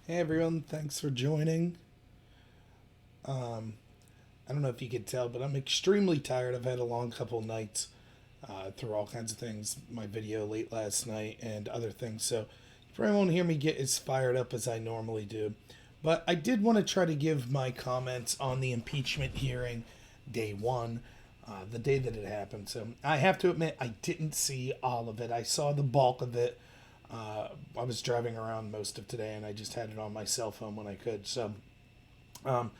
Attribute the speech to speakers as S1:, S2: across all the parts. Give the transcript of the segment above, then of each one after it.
S1: Hey everyone, thanks for joining. Um, I don't know if you could tell, but I'm extremely tired. I've had a long couple nights through all kinds of things. My video late last night and other things, so you probably won't hear me get as fired up as I normally do. But I did want to try to give my comments on the impeachment hearing, day one, the day that it happened. So I have to admit, I didn't see all of it. I saw the bulk of it. I was driving around most of today, and I just had it on my cell phone when I could. So um,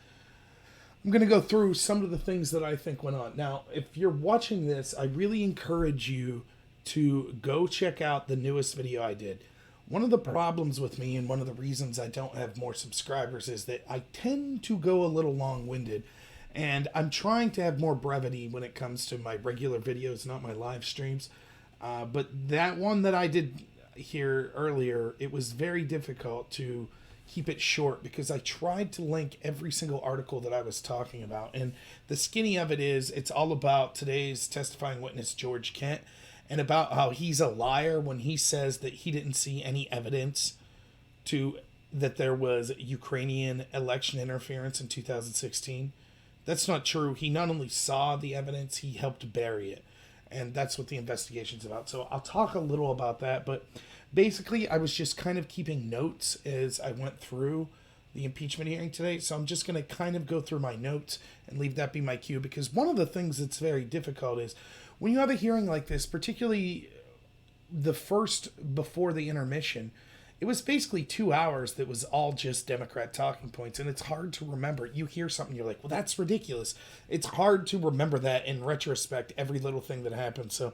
S1: I'm going to go through some of the things that I think went on. Now, if you're watching this, I really encourage you to go check out the newest video I did. One of the problems with me, and one of the reasons I don't have more subscribers, is that I tend to go a little long-winded. And I'm trying to have more brevity when it comes to my regular videos, not my live streams. But that one that I did here earlier, it was very difficult to keep it short because I tried to link every single article that I was talking about. And the skinny of it is, it's all about today's testifying witness, George Kent, and about how he's a liar when he says that he didn't see any evidence to that there was Ukrainian election interference in 2016. That's not true. He not only saw the evidence, he helped bury it. And that's what the investigation's about. So I'll talk a little about that, but basically I was just kind of keeping notes as I went through the impeachment hearing today. So I'm just going to kind of go through my notes and leave that be my cue, because one of the things that's very difficult is when you have a hearing like this, particularly the first before the intermission, it was basically 2 hours that was all just Democrat talking points, and it's hard to remember. You hear something, you're like, well, that's ridiculous. It's hard to remember that in retrospect, every little thing that happened. So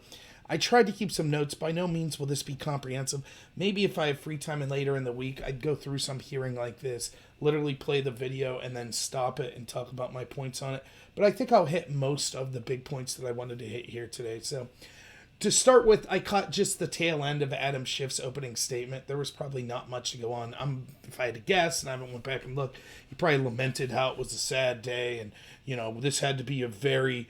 S1: I tried to keep some notes. By no means will this be comprehensive. Maybe if I have free time and later in the week, I'd go through some hearing like this, literally play the video and then stop it and talk about my points on it. But I think I'll hit most of the big points that I wanted to hit here today. So to start with, I caught just the tail end of Adam Schiff's opening statement. There was probably not much to go on. If I had to guess, and I haven't went back and looked, he probably lamented how it was a sad day, and this had to be a very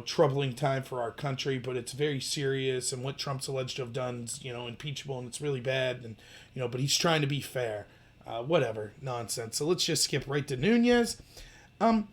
S1: troubling time for our country, but it's very serious, and what Trump's alleged to have done is impeachable, and it's really bad, and but he's trying to be fair. Whatever nonsense. So let's just skip right to Nunez. I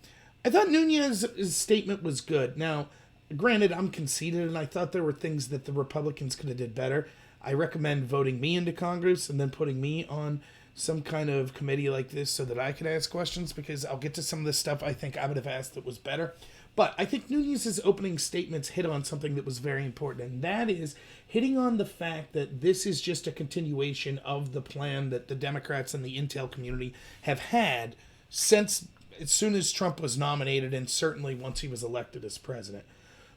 S1: thought Nunez's statement was good. Now, granted, I'm conceited, and I thought there were things that the Republicans could have did better. I recommend voting me into Congress and then putting me on some kind of committee like this so that I could ask questions, because I'll get to some of the stuff I think I would have asked that was better. But I think Nunez's opening statements hit on something that was very important, and that is hitting on the fact that this is just a continuation of the plan that the Democrats and the intel community have had since as soon as Trump was nominated, and certainly once he was elected as president.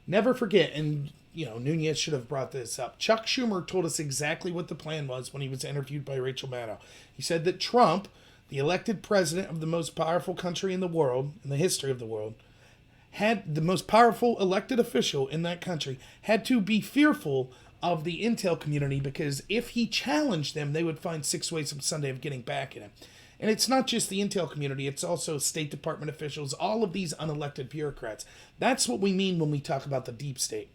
S1: Never forget, and Nunez should have brought this up, Chuck Schumer told us exactly what the plan was when he was interviewed by Rachel Maddow. He said that Trump, the elected president of the most powerful country in the world, in the history of the world, had the most powerful elected official in that country, had to be fearful of the intel community, because if he challenged them, they would find 6 ways from Sunday of getting back at him. And it's not just the intel community, it's also State Department officials, all of these unelected bureaucrats. That's what we mean when we talk about the deep state.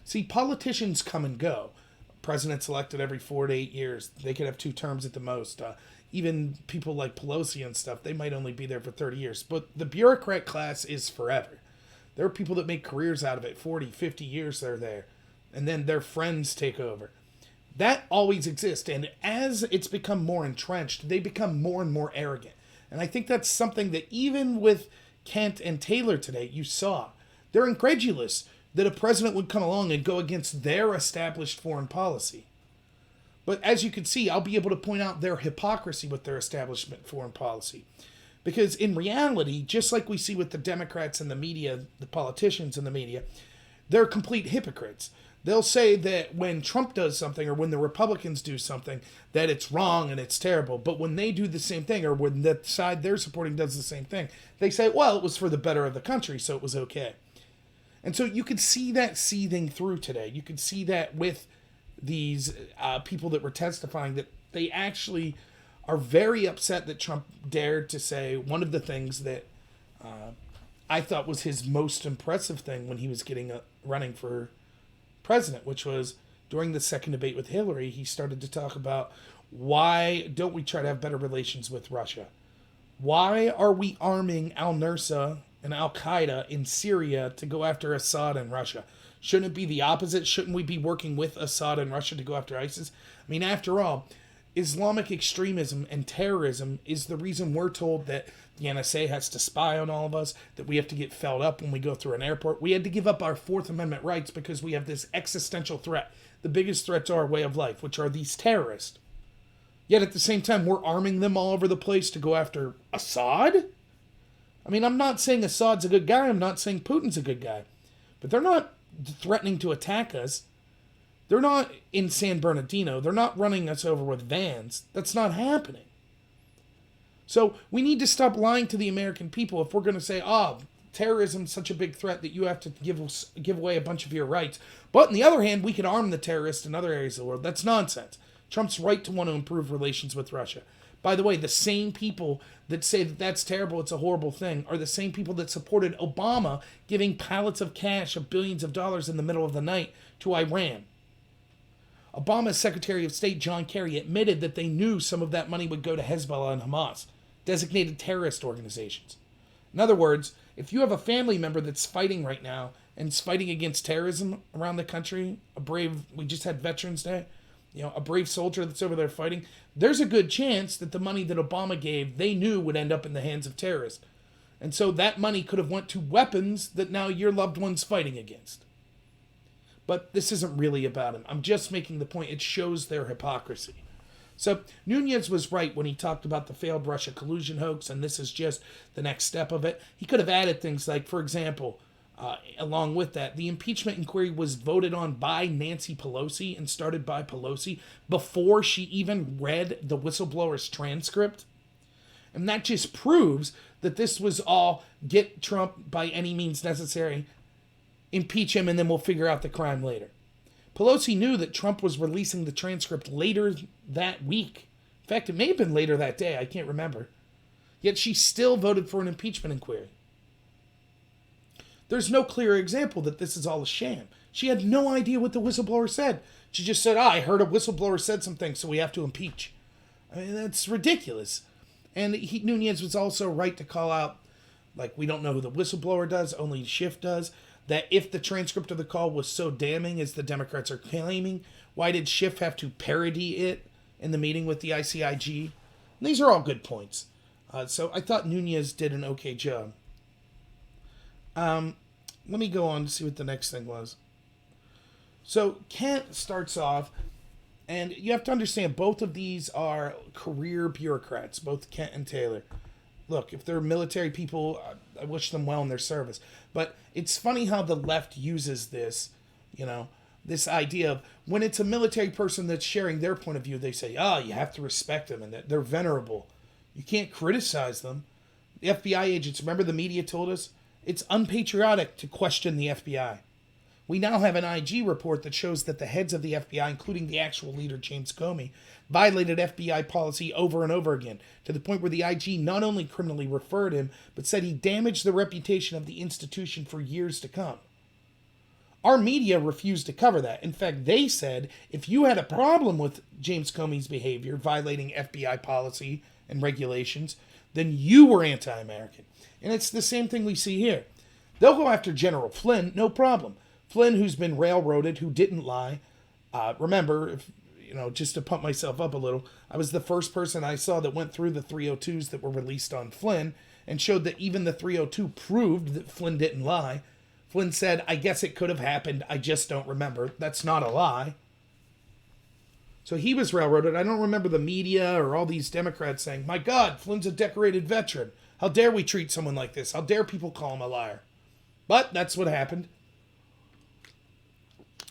S1: See, politicians come and go. Presidents elected every 4 to 8 years. They could have 2 terms at the most. Even people like Pelosi and stuff, they might only be there for 30 years. But the bureaucrat class is forever. There are people that make careers out of it. 40, 50 years they're there. And then their friends take over. That always exists, and as it's become more entrenched, they become more and more arrogant. And I think that's something that even with Kent and Taylor today, you saw. They're incredulous that a president would come along and go against their established foreign policy. But as you can see, I'll be able to point out their hypocrisy with their establishment foreign policy. Because in reality, just like we see with the Democrats and the media, the politicians in the media, they're complete hypocrites. They'll say that when Trump does something or when the Republicans do something, that it's wrong and it's terrible. But when they do the same thing, or when the side they're supporting does the same thing, they say, well, it was for the better of the country, so it was okay. And so you could see that seething through today. You could see that with these people that were testifying, that they actually are very upset that Trump dared to say one of the things that I thought was his most impressive thing when he was running for president, which was during the second debate with Hillary, he started to talk about, Why don't we try to have better relations with Russia? Why are we arming al-Nusra and al-Qaeda in Syria to go after Assad and Russia? Shouldn't it be the opposite? Shouldn't we be working with Assad and Russia to go after ISIS? I mean, after all, Islamic extremism and terrorism is the reason we're told that the NSA has to spy on all of us, that we have to get felled up when we go through an airport. We had to give up our Fourth Amendment rights because we have this existential threat, the biggest threat to our way of life, which are these terrorists. Yet at the same time, we're arming them all over the place to go after Assad? I mean, I'm not saying Assad's a good guy. I'm not saying Putin's a good guy. But they're not threatening to attack us. They're not in San Bernardino. They're not running us over with vans. That's not happening. So we need to stop lying to the American people if we're going to say, terrorism's such a big threat that you have to give away a bunch of your rights. But on the other hand, we can arm the terrorists in other areas of the world. That's nonsense. Trump's right to want to improve relations with Russia. By the way, the same people that say that that's terrible, it's a horrible thing, are the same people that supported Obama giving pallets of cash of billions of dollars in the middle of the night to Iran. Obama's Secretary of State, John Kerry, admitted that they knew some of that money would go to Hezbollah and Hamas, designated terrorist organizations. In other words, if you have a family member that's fighting right now and is fighting against terrorism around the country, we just had Veterans Day, a brave soldier that's over there fighting, there's a good chance that the money that Obama gave, they knew would end up in the hands of terrorists. And so that money could have went to weapons that now your loved one's fighting against. But this isn't really about him. I'm just making the point. It shows their hypocrisy. So Nunes was right when he talked about the failed Russia collusion hoax, and this is just the next step of it. He could have added things like, for example, along with that, the impeachment inquiry was voted on by Nancy Pelosi and started by Pelosi before she even read the whistleblower's transcript. And that just proves that this was all get Trump by any means necessary, impeach him, and then we'll figure out the crime later. Pelosi knew that Trump was releasing the transcript later that week. In fact, it may have been later that day. I can't remember. Yet she still voted for an impeachment inquiry. There's no clear example that this is all a sham. She had no idea what the whistleblower said. She just said, I heard a whistleblower said something, so we have to impeach. I mean, that's ridiculous. And Nunes was also right to call out, we don't know who the whistleblower does, only Schiff does, that if the transcript of the call was so damning as the Democrats are claiming, why did Schiff have to parody it in the meeting with the ICIG? And these are all good points. So I thought Nunes did an okay job. Let me go on to see what the next thing was. So Kent starts off, and you have to understand both of these are career bureaucrats, both Kent and Taylor. Look, if they're military people, I wish them well in their service. But it's funny how the left uses this, this idea of when it's a military person that's sharing their point of view, they say, you have to respect them and that they're venerable. You can't criticize them. The FBI agents, remember the media told us? It's unpatriotic to question the FBI. We now have an IG report that shows that the heads of the FBI, including the actual leader, James Comey, violated FBI policy over and over again, to the point where the IG not only criminally referred him, but said he damaged the reputation of the institution for years to come. Our media refused to cover that. In fact, they said if you had a problem with James Comey's behavior, violating FBI policy and regulations, then you were anti-American. And it's the same thing we see here. They'll go after General Flynn, no problem. Flynn, who's been railroaded, who didn't lie. Remember, just to pump myself up a little, I was the first person I saw that went through the 302s that were released on Flynn and showed that even the 302 proved that Flynn didn't lie. Flynn said, I guess it could have happened, I just don't remember. That's not a lie. So he was railroaded. I don't remember the media or all these Democrats saying, my God, Flynn's a decorated veteran. How dare we treat someone like this? How dare people call him a liar? But that's what happened.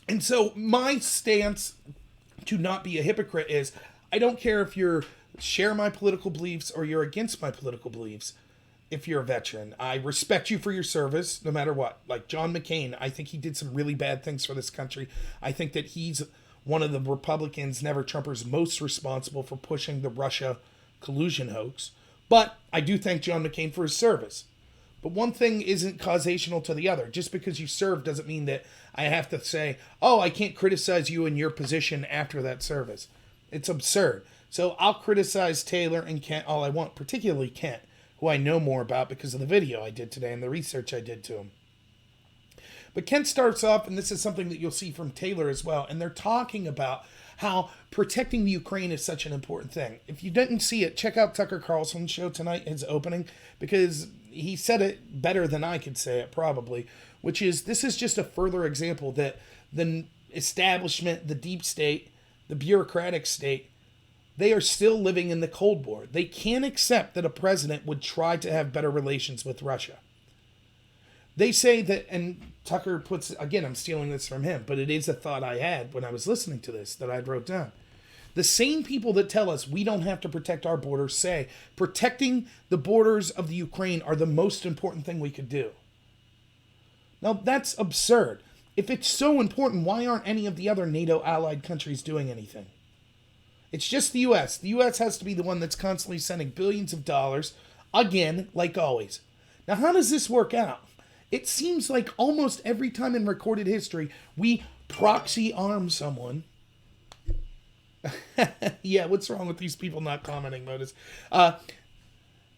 S1: And so my stance to not be a hypocrite is, I don't care if you share my political beliefs or you're against my political beliefs. If you're a veteran, I respect you for your service, no matter what. Like John McCain, I think he did some really bad things for this country. I think that he's one of the Republicans, never Trumpers, most responsible for pushing the Russia collusion hoax. But I do thank John McCain for his service. But one thing isn't causational to the other. Just because you serve doesn't mean that I have to say, I can't criticize you in your position after that service. It's absurd. So I'll criticize Taylor and Kent all I want, particularly Kent, who I know more about because of the video I did today and the research I did to him. But Kent starts off, and this is something that you'll see from Taylor as well, and they're talking about how protecting the Ukraine is such an important thing. If you didn't see it, check out Tucker Carlson's show tonight, his opening, because he said it better than I could say it probably, which is this is just a further example that the establishment, the deep state, the bureaucratic state, they are still living in the Cold War. They can't accept that a president would try to have better relations with Russia. They say that, and Tucker puts, again, I'm stealing this from him, but it is a thought I had when I was listening to this that I wrote down. The same people that tell us we don't have to protect our borders say protecting the borders of the Ukraine are the most important thing we could do. Now, that's absurd. If it's so important, why aren't any of the other NATO allied countries doing anything? It's just the U.S. The U.S. has to be the one that's constantly sending billions of dollars, again, like always. Now, how does this work out? It seems like almost every time in recorded history, we proxy arm someone. Yeah, what's wrong with these people not commenting, Modus?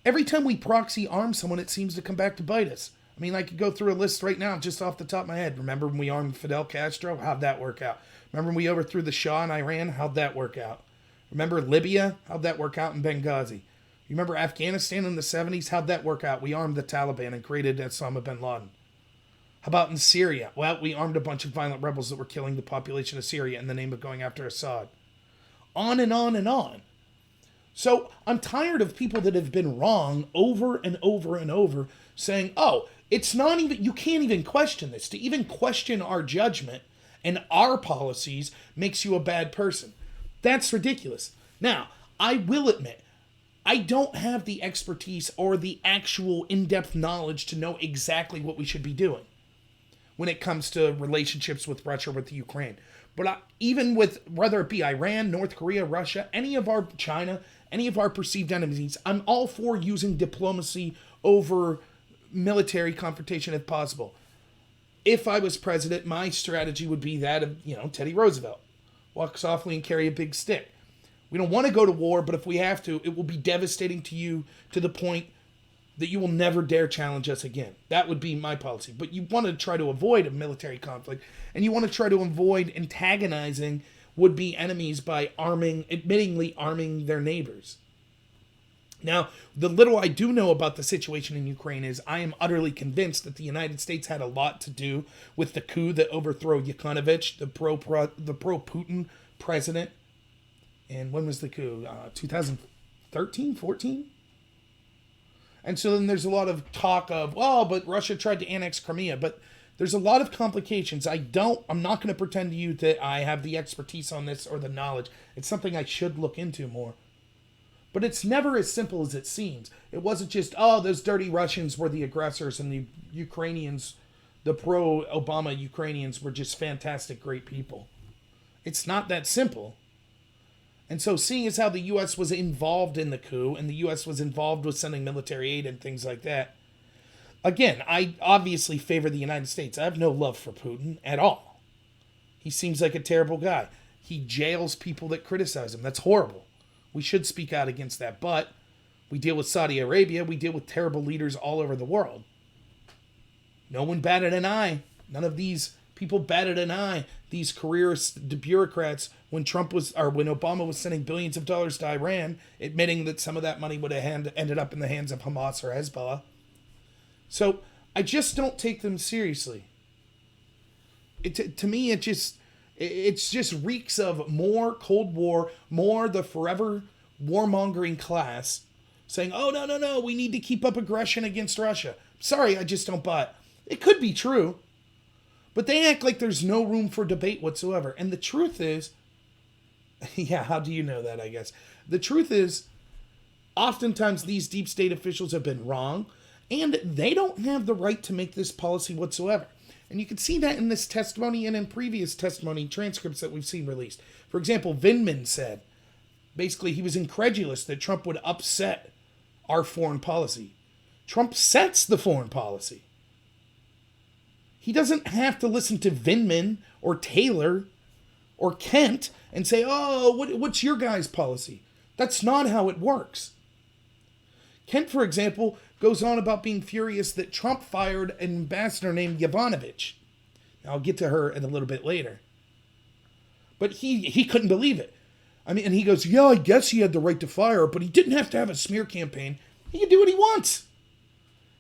S1: Every time we proxy arm someone, it seems to come back to bite us. I mean, I could go through a list right now, just off the top of my head. Remember when we armed Fidel Castro? How'd that work out? Remember when we overthrew the Shah in Iran? How'd that work out? Remember Libya? How'd that work out in Benghazi? You remember Afghanistan in the 70s? How'd that work out? We armed the Taliban and created Osama bin Laden. How about in Syria? Well, we armed a bunch of violent rebels that were killing the population of Syria in the name of going after Assad. On and on and on. So I'm tired of people that have been wrong over and over and over saying, oh, it's not even, you can't even question this. To even question our judgment and our policies makes you a bad person. That's ridiculous. Now, I will admit, I don't have the expertise or the actual in-depth knowledge to know exactly what we should be doing when it comes to relationships with Russia, with the Ukraine. But even with, whether it be Iran, North Korea, Russia, any of our China, any of our perceived enemies, I'm all for using diplomacy over military confrontation if possible. If I was president, my strategy would be that of, Teddy Roosevelt. Walk softly and carry a big stick. We don't want to go to war, but if we have to, it will be devastating to you to the point that you will never dare challenge us again. That would be my policy. But you want to try to avoid a military conflict, and you want to try to avoid antagonizing would-be enemies by admittingly arming their neighbors. Now, the little I do know about the situation in Ukraine is I am utterly convinced that the United States had a lot to do with the coup that overthrew Yovanovitch, the pro-Putin president. And when was the coup? 2013, 14? And so then there's a lot of talk of, but Russia tried to annex Crimea. But there's a lot of complications. I'm not going to pretend to you that I have the expertise on this or the knowledge. It's something I should look into more. But it's never as simple as it seems. It wasn't just, those dirty Russians were the aggressors and the Ukrainians, the pro-Obama Ukrainians were just fantastic, great people. It's not that simple. And so seeing as how the U.S. was involved in the coup and the U.S. was involved with sending military aid and things like that, again, I obviously favor the United States. I have no love for Putin at all. He seems like a terrible guy. He jails people that criticize him. That's horrible. We should speak out against that. But we deal with Saudi Arabia. We deal with terrible leaders all over the world. No one batted an eye. None of these people batted an eye. These careerist bureaucrats, when Obama was sending billions of dollars to Iran, admitting that some of that money would have ended up in the hands of Hamas or Hezbollah. So I just don't take them seriously. To me, it just reeks of more Cold War, more the forever warmongering class saying, no, we need to keep up aggression against Russia. Sorry, I just don't buy it. It could be true, but they act like there's no room for debate whatsoever. And the truth is, yeah, how do you know that, I guess? The truth is, oftentimes these deep state officials have been wrong, and they don't have the right to make this policy whatsoever. And you can see that in this testimony and in previous testimony transcripts that we've seen released. For example, Vindman said, basically, he was incredulous that Trump would upset our foreign policy. Trump sets the foreign policy. He doesn't have to listen to Vindman or Taylor or Kent and say, what's your guys' policy? That's not how it works. Kent, for example, goes on about being furious that Trump fired an ambassador named Yovanovitch. Now, I'll get to her in a little bit later. But he couldn't believe it. I mean, and he goes, yeah, I guess he had the right to fire her, but he didn't have to have a smear campaign. He can do what he wants.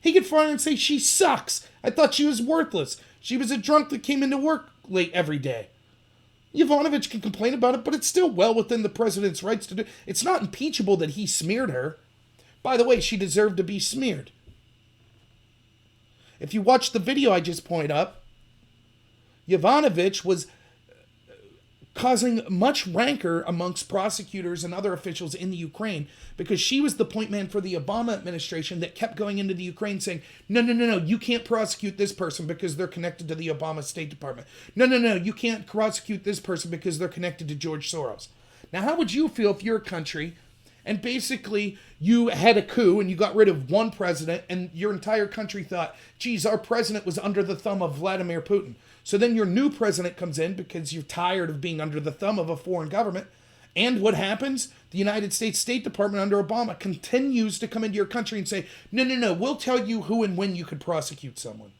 S1: He could fire her and say, she sucks. I thought she was worthless. She was a drunk that came into work late every day. Yovanovitch can complain about it, but it's still well within the president's rights to do. It's not impeachable that he smeared her. By the way, she deserved to be smeared. If you watch the video I just pointed up, Yovanovitch was causing much rancor amongst prosecutors and other officials in the Ukraine because she was the point man for the Obama administration that kept going into the Ukraine saying, no, you can't prosecute this person because they're connected to the Obama State Department. No, you can't prosecute this person because they're connected to George Soros. Now, how would you feel if you're a country and basically you had a coup and you got rid of one president and your entire country thought, geez, our president was under the thumb of Vladimir Putin. So then your new president comes in because you're tired of being under the thumb of a foreign government. And what happens? The United States State Department under Obama continues to come into your country and say, no, we'll tell you who and when you could prosecute someone.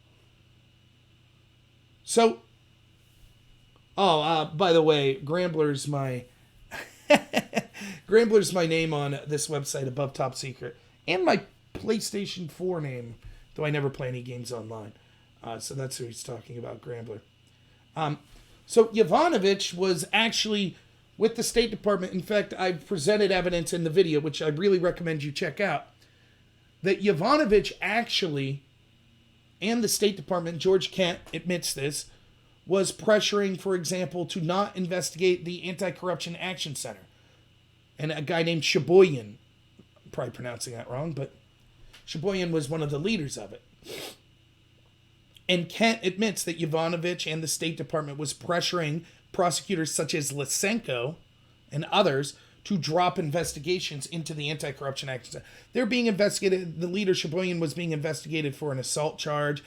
S1: So, by the way, Grambler's my name on this website above Top Secret. And my PlayStation 4 name, though I never play any games online. So that's who he's talking about, Grambler. So Yovanovitch was actually with the State Department. In fact, I've presented evidence in the video, which I really recommend you check out, that Yovanovitch actually, and the State Department, George Kent admits this, was pressuring, for example, to not investigate the Anti-Corruption Action Center. And a guy named Shaboyan, probably pronouncing that wrong, but Shaboyan was one of the leaders of it. And Kent admits that Yovanovitch and the State Department was pressuring prosecutors such as Lysenko and others to drop investigations into the Anti-Corruption Action Center. They're being investigated. The leader, Shaboyan, was being investigated for an assault charge.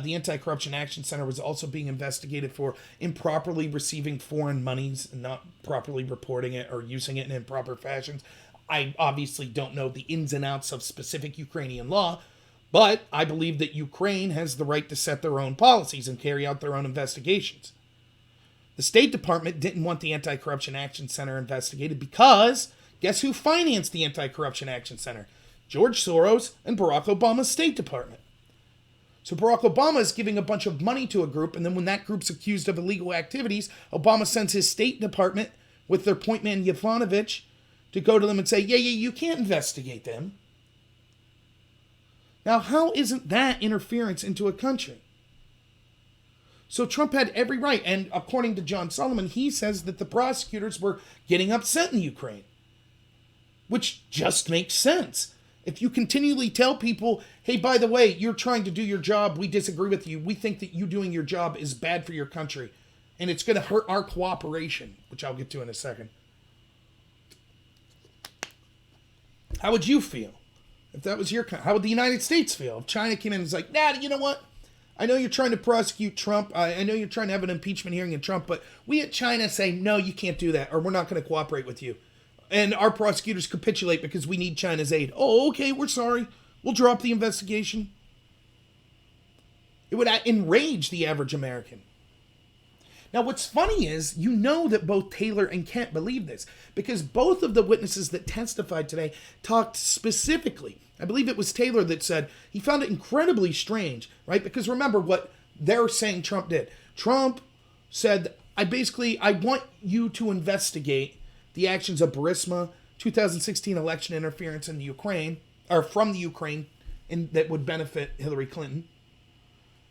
S1: The Anti-Corruption Action Center was also being investigated for improperly receiving foreign monies and not properly reporting it or using it in improper fashions. I obviously don't know the ins and outs of specific Ukrainian law, but I believe that Ukraine has the right to set their own policies and carry out their own investigations. The State Department didn't want the Anti-Corruption Action Center investigated because guess who financed the Anti-Corruption Action Center? George Soros and Barack Obama's State Department. So Barack Obama is giving a bunch of money to a group, and then when that group's accused of illegal activities, Obama sends his State Department with their point man Yovanovitch to go to them and say, yeah, you can't investigate them. Now, how isn't that interference into a country? So Trump had every right, and according to John Solomon, he says that the prosecutors were getting upset in Ukraine, which just makes sense. If you continually tell people, hey, by the way, you're trying to do your job, we disagree with you, we think that you doing your job is bad for your country, and it's going to hurt our cooperation, which I'll get to in a second. How would you feel? If that was your country, how would the United States feel? If China came in and was like, nah, you know what? I know you're trying to prosecute Trump. I know you're trying to have an impeachment hearing in Trump, but we at China say, no, you can't do that, or we're not going to cooperate with you. And our prosecutors capitulate because we need China's aid. Oh, okay, we're sorry. We'll drop the investigation. It would enrage the average American. Now, what's funny is, you know that both Taylor and Kent believe this, because both of the witnesses that testified today talked specifically. I believe it was Taylor that said he found it incredibly strange, right? Because remember what they're saying Trump did. Trump said, I want you to investigate the actions of Burisma, 2016 election interference in the Ukraine, or from the Ukraine, that would benefit Hillary Clinton,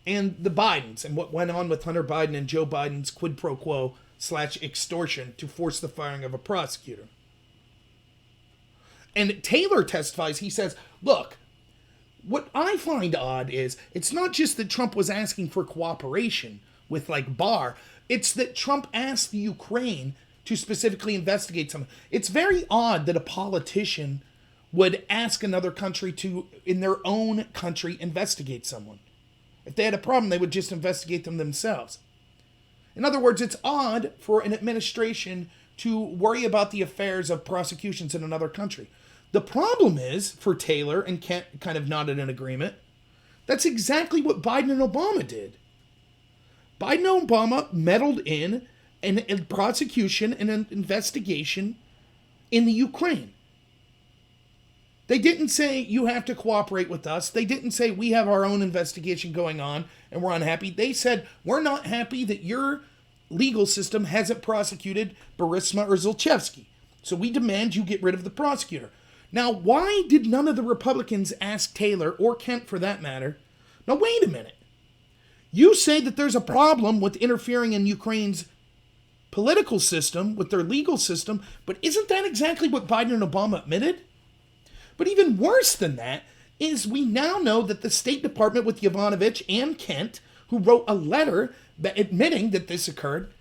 S1: and the Bidens, and what went on with Hunter Biden and Joe Biden's quid pro quo / extortion to force the firing of a prosecutor. And Taylor testifies, he says, look, what I find odd is, it's not just that Trump was asking for cooperation with like Barr, it's that Trump asked the Ukraine to specifically investigate something. It's very odd that a politician would ask another country to, in their own country, investigate someone. If they had a problem, they would just investigate them themselves. In other words, it's odd for an administration to worry about the affairs of prosecutions in another country. The problem is, for Taylor, and Kent kind of nodded in agreement, that's exactly what Biden and Obama did. Biden and Obama meddled in a prosecution and an investigation in the Ukraine. They didn't say, you have to cooperate with us. They didn't say, we have our own investigation going on and we're unhappy. They said, we're not happy that your legal system hasn't prosecuted Burisma or Zlochevsky. So we demand you get rid of the prosecutor. Now, why did none of the Republicans ask Taylor, or Kent for that matter, now wait a minute. You say that there's a problem with interfering in Ukraine's political system, with their legal system, but isn't that exactly what Biden and Obama admitted? But even worse than that is we now know that the State Department with Yovanovitch and Kent, who wrote a letter admitting that this occurred,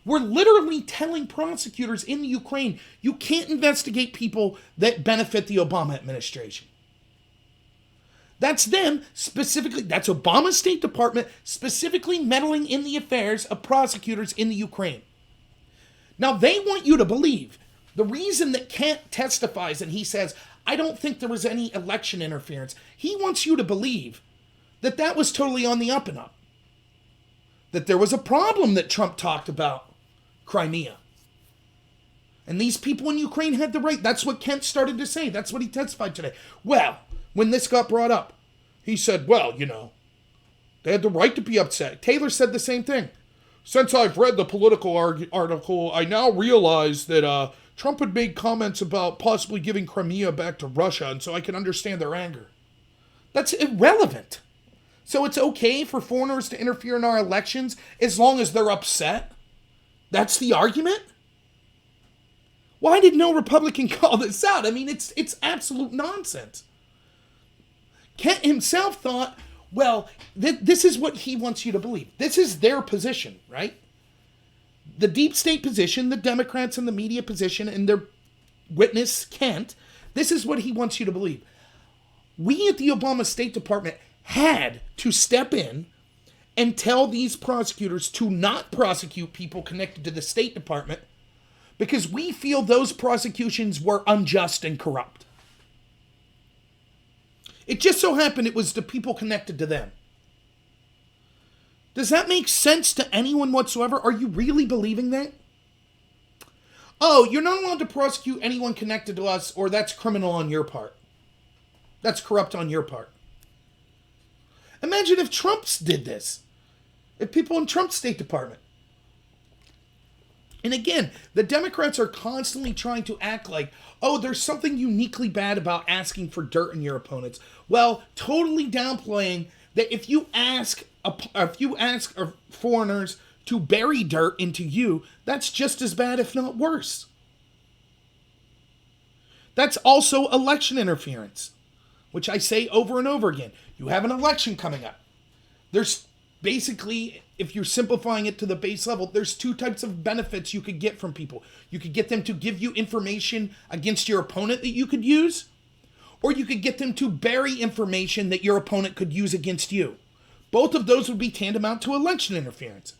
S1: were literally telling prosecutors in the Ukraine, you can't investigate people that benefit the Obama administration. That's them specifically, that's Obama's State Department specifically meddling in the affairs of prosecutors in the Ukraine. Now, they want you to believe the reason that Kent testifies and he says, I don't think there was any election interference. He wants you to believe that that was totally on the up and up. That there was a problem that Trump talked about, Crimea. And these people in Ukraine had the right. That's what Kent started to say. That's what he testified today. Well, when this got brought up, he said, well, you know, they had the right to be upset. Taylor said the same thing. Since I've read the Political article, I now realize that Trump had made comments about possibly giving Crimea back to Russia, and so I can understand their anger. That's irrelevant. So it's okay for foreigners to interfere in our elections as long as they're upset? That's the argument? Why did no Republican call this out? I mean, it's absolute nonsense. Kent himself thought, well, this is what he wants you to believe. This is their position, right? The deep state position, the Democrats and the media position, and their witness, Kent, this is what he wants you to believe. We at the Obama State Department had to step in and tell these prosecutors to not prosecute people connected to the State Department because we feel those prosecutions were unjust and corrupt. It just so happened it was the people connected to them. Does that make sense to anyone whatsoever? Are you really believing that? Oh, you're not allowed to prosecute anyone connected to us, or that's criminal on your part. That's corrupt on your part. Imagine if Trump's did this. If people in Trump's State Department. And again, the Democrats are constantly trying to act like, oh, there's something uniquely bad about asking for dirt in your opponents. Well, totally downplaying that if you ask foreigners to bury dirt into you, that's just as bad, if not worse. That's also election interference, which I say over and over again. You have an election coming up. There's basically, if you're simplifying it to the base level, there's two types of benefits you could get from people. You could get them to give you information against your opponent that you could use, or you could get them to bury information that your opponent could use against you. Both of those would be tantamount to election interference.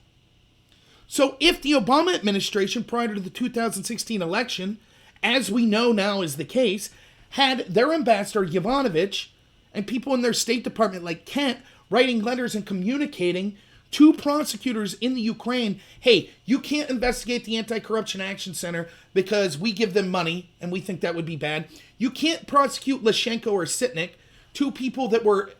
S1: So if the Obama administration, prior to the 2016 election, as we know now is the case, had their ambassador Yovanovitch and people in their State Department like Kent writing letters and communicating to prosecutors in the Ukraine, hey, you can't investigate the Anti-Corruption Action Center because we give them money and we think that would be bad. You can't prosecute Lyshenko or Sitnik, two people that were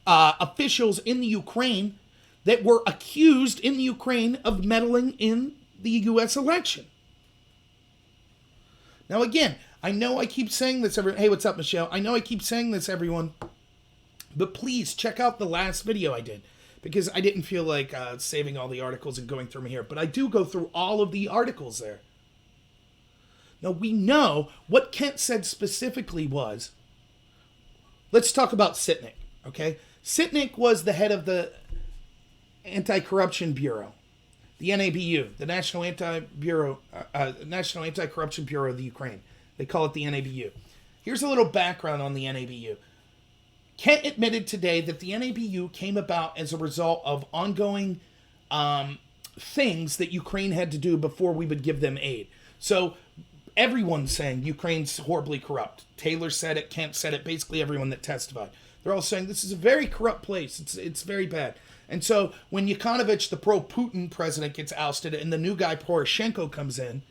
S1: officials in the Ukraine that were accused in the Ukraine of meddling in the U.S. election. Now again, I know I keep saying this, hey, what's up, Michelle? I know I keep saying this, everyone, but please check out the last video I did, because I didn't feel like saving all the articles and going through them here, but I do go through all of the articles there. Now, we know what Kent said specifically was, let's talk about Sitnik, okay? Sitnik was the head of the Anti-Corruption Bureau, the NABU, the National Anti-Corruption Bureau of the Ukraine. They call it the NABU. Here's a little background on the NABU. Kent admitted today that the NABU came about as a result of ongoing things that Ukraine had to do before we would give them aid. So everyone's saying Ukraine's horribly corrupt. Taylor said it, Kent said it, basically everyone that testified. They're all saying this is a very corrupt place. It's very bad. And so when Yovanovitch, the pro-Putin president, gets ousted and the new guy, Poroshenko, comes in,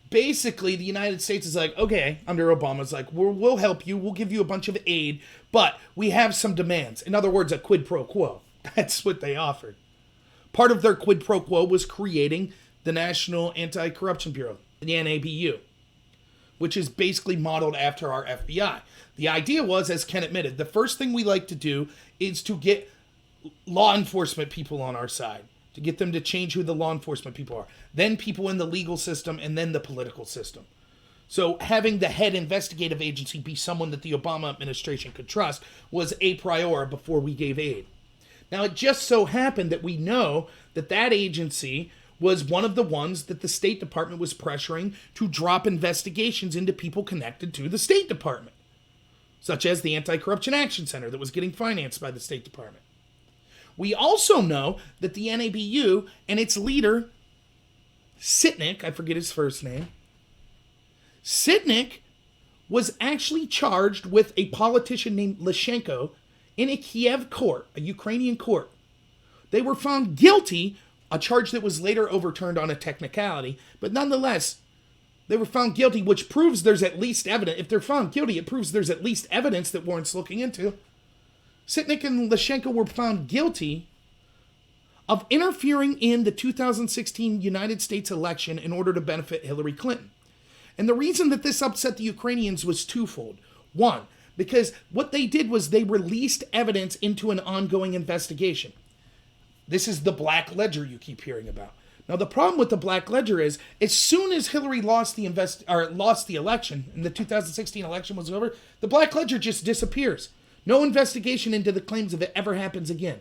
S1: basically the United States is like, okay, under Obama's like, we'll help you. We'll give you a bunch of aid, but we have some demands. In other words, a quid pro quo. That's what they offered. Part of their quid pro quo was creating the National Anti-Corruption Bureau, the NABU, which is basically modeled after our FBI. The idea was, as Ken admitted, the first thing we like to do is to get law enforcement people on our side, to get them to change who the law enforcement people are, then people in the legal system, and then the political system. So having the head investigative agency be someone that the Obama administration could trust was a priori before we gave aid. Now, it just so happened that we know that that agency was one of the ones that the State Department was pressuring to drop investigations into people connected to the State Department, such as the Anti-Corruption Action Center that was getting financed by the State Department. We also know that the NABU and its leader, Sitnik, I forget his first name, Sitnik was actually charged with a politician named Lyshenko in a Kiev court, a Ukrainian court. They were found guilty, a charge that was later overturned on a technicality, but nonetheless, they were found guilty, which proves there's at least evidence. If they're found guilty, it proves there's at least evidence that warrants looking into. Sitnik and Lyshenko were found guilty of interfering in the 2016 United States election in order to benefit Hillary Clinton. And the reason that this upset the Ukrainians was twofold. One, because what they did was they released evidence into an ongoing investigation. This is the Black Ledger you keep hearing about. Now, the problem with the Black Ledger is, as soon as Hillary lost the election, and the 2016 election was over, the Black Ledger just disappears. No investigation into the claims of it ever happens again.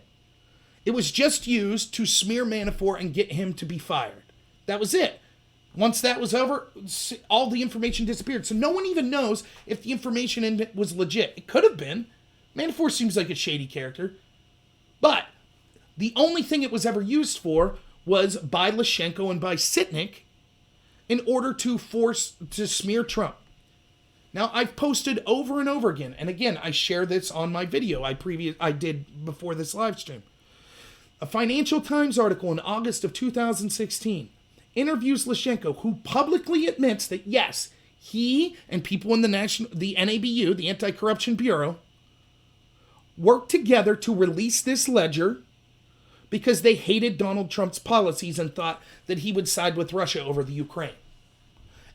S1: It was just used to smear Manafort and get him to be fired. That was it. Once that was over, all the information disappeared. So no one even knows if the information in it was legit. It could have been. Manafort seems like a shady character. But the only thing it was ever used for was by Lyshenko and by Sitnik in order to smear Trump. Now, I've posted over and over again, and again, I share this on my video I did before this live stream. A Financial Times article in August of 2016 interviews Lyshenko, who publicly admits that, yes, he and people in the NABU, the Anti-Corruption Bureau, worked together to release this ledger because they hated Donald Trump's policies and thought that he would side with Russia over the Ukraine.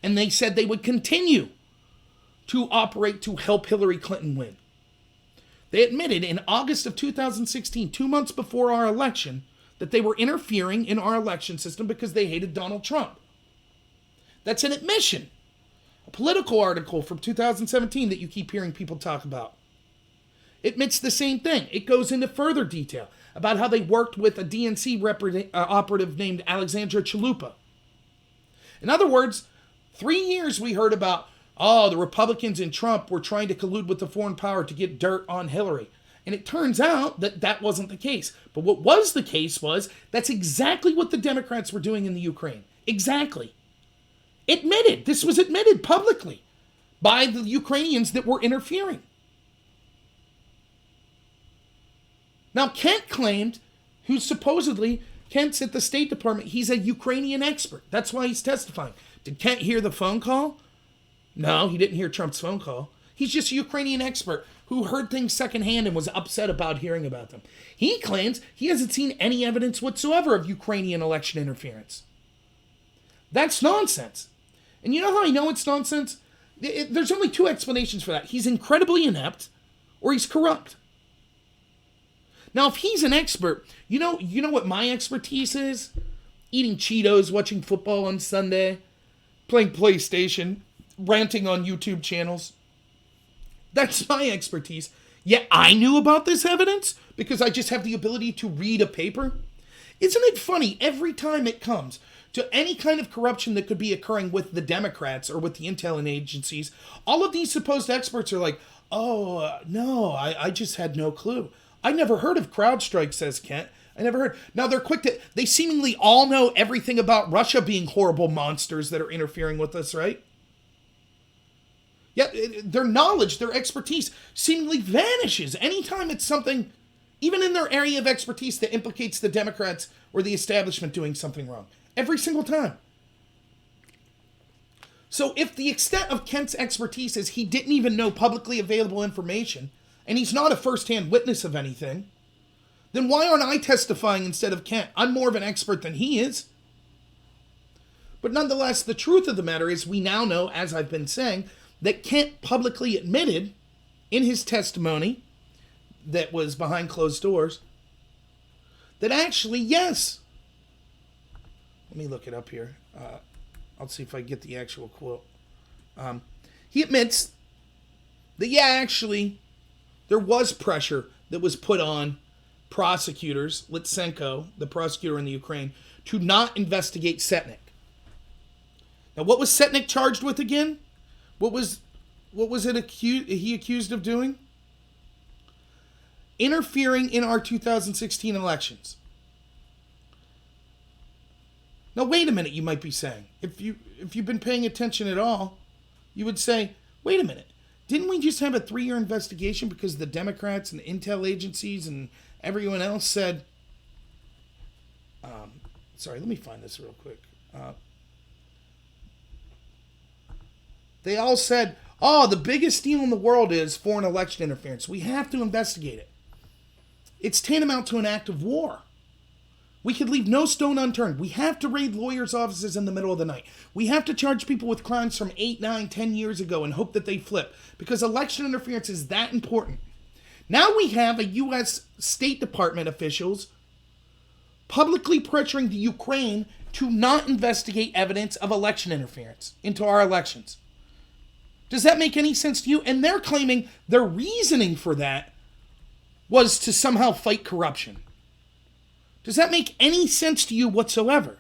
S1: And they said they would continue to operate to help Hillary Clinton win. They admitted in August of 2016, 2 months before our election, that they were interfering in our election system because they hated Donald Trump. That's an admission. A Political article from 2017 that you keep hearing people talk about admits the same thing. It goes into further detail about how they worked with a DNC operative named Alexandra Chalupa. In other words, 3 years we heard about, the Republicans and Trump were trying to collude with the foreign power to get dirt on Hillary. And it turns out that that wasn't the case. But what was the case was that's exactly what the Democrats were doing in the Ukraine. Exactly. Admitted. This was admitted publicly by the Ukrainians that were interfering. Now, Kent claimed, who's supposedly, Kent's at the State Department, he's a Ukrainian expert. That's why he's testifying. Did Kent hear the phone call? No, he didn't hear Trump's phone call. He's just a Ukrainian expert who heard things secondhand and was upset about hearing about them. He claims he hasn't seen any evidence whatsoever of Ukrainian election interference. That's nonsense. And you know how I know it's nonsense? There's only two explanations for that. He's incredibly inept or he's corrupt. Now, if he's an expert, you know what my expertise is? Eating Cheetos, watching football on Sunday, playing PlayStation, ranting on YouTube channels. That's my expertise. Yet I knew about this evidence because I just have the ability to read a paper. Isn't it funny every time it comes to any kind of corruption that could be occurring with the Democrats or with the intel agencies, all of these supposed experts are like, no, I just had no clue. I never heard of CrowdStrike, says Kent. I never heard. Now they're quick to, they seemingly all know everything about Russia being horrible monsters that are interfering with us, right? Yeah, their knowledge, their expertise seemingly vanishes anytime it's something, even in their area of expertise, that implicates the Democrats or the establishment doing something wrong. Every single time. So if the extent of Kent's expertise is he didn't even know publicly available information, and he's not a first-hand witness of anything, then why aren't I testifying instead of Kent? I'm more of an expert than he is. But nonetheless, the truth of the matter is we now know, as I've been saying, that Kent publicly admitted in his testimony that was behind closed doors that actually, yes. Let me look it up here. I'll see if I get the actual quote. He admits that, yeah, actually, there was pressure that was put on prosecutors, Litsenko, the prosecutor in the Ukraine, to not investigate Setnik. Now, what was Setnik charged with again? What was it he accused of doing? Interfering in our 2016 elections. Now, wait a minute, you might be saying. If you've been paying attention at all, you would say, wait a minute. Didn't we just have a 3-year investigation because the Democrats and the intel agencies and everyone else said... sorry, let me find this real quick. They all said, oh, the biggest deal in the world is foreign election interference. We have to investigate it. It's tantamount to an act of war. We could leave no stone unturned. We have to raid lawyers' offices in the middle of the night. We have to charge people with crimes from 8, 9, 10 years ago and hope that they flip, because election interference is that important. Now we have a U.S. State Department officials publicly pressuring the Ukraine to not investigate evidence of election interference into our elections. Does that make any sense to you? And they're claiming their reasoning for that was to somehow fight corruption. Does that make any sense to you whatsoever?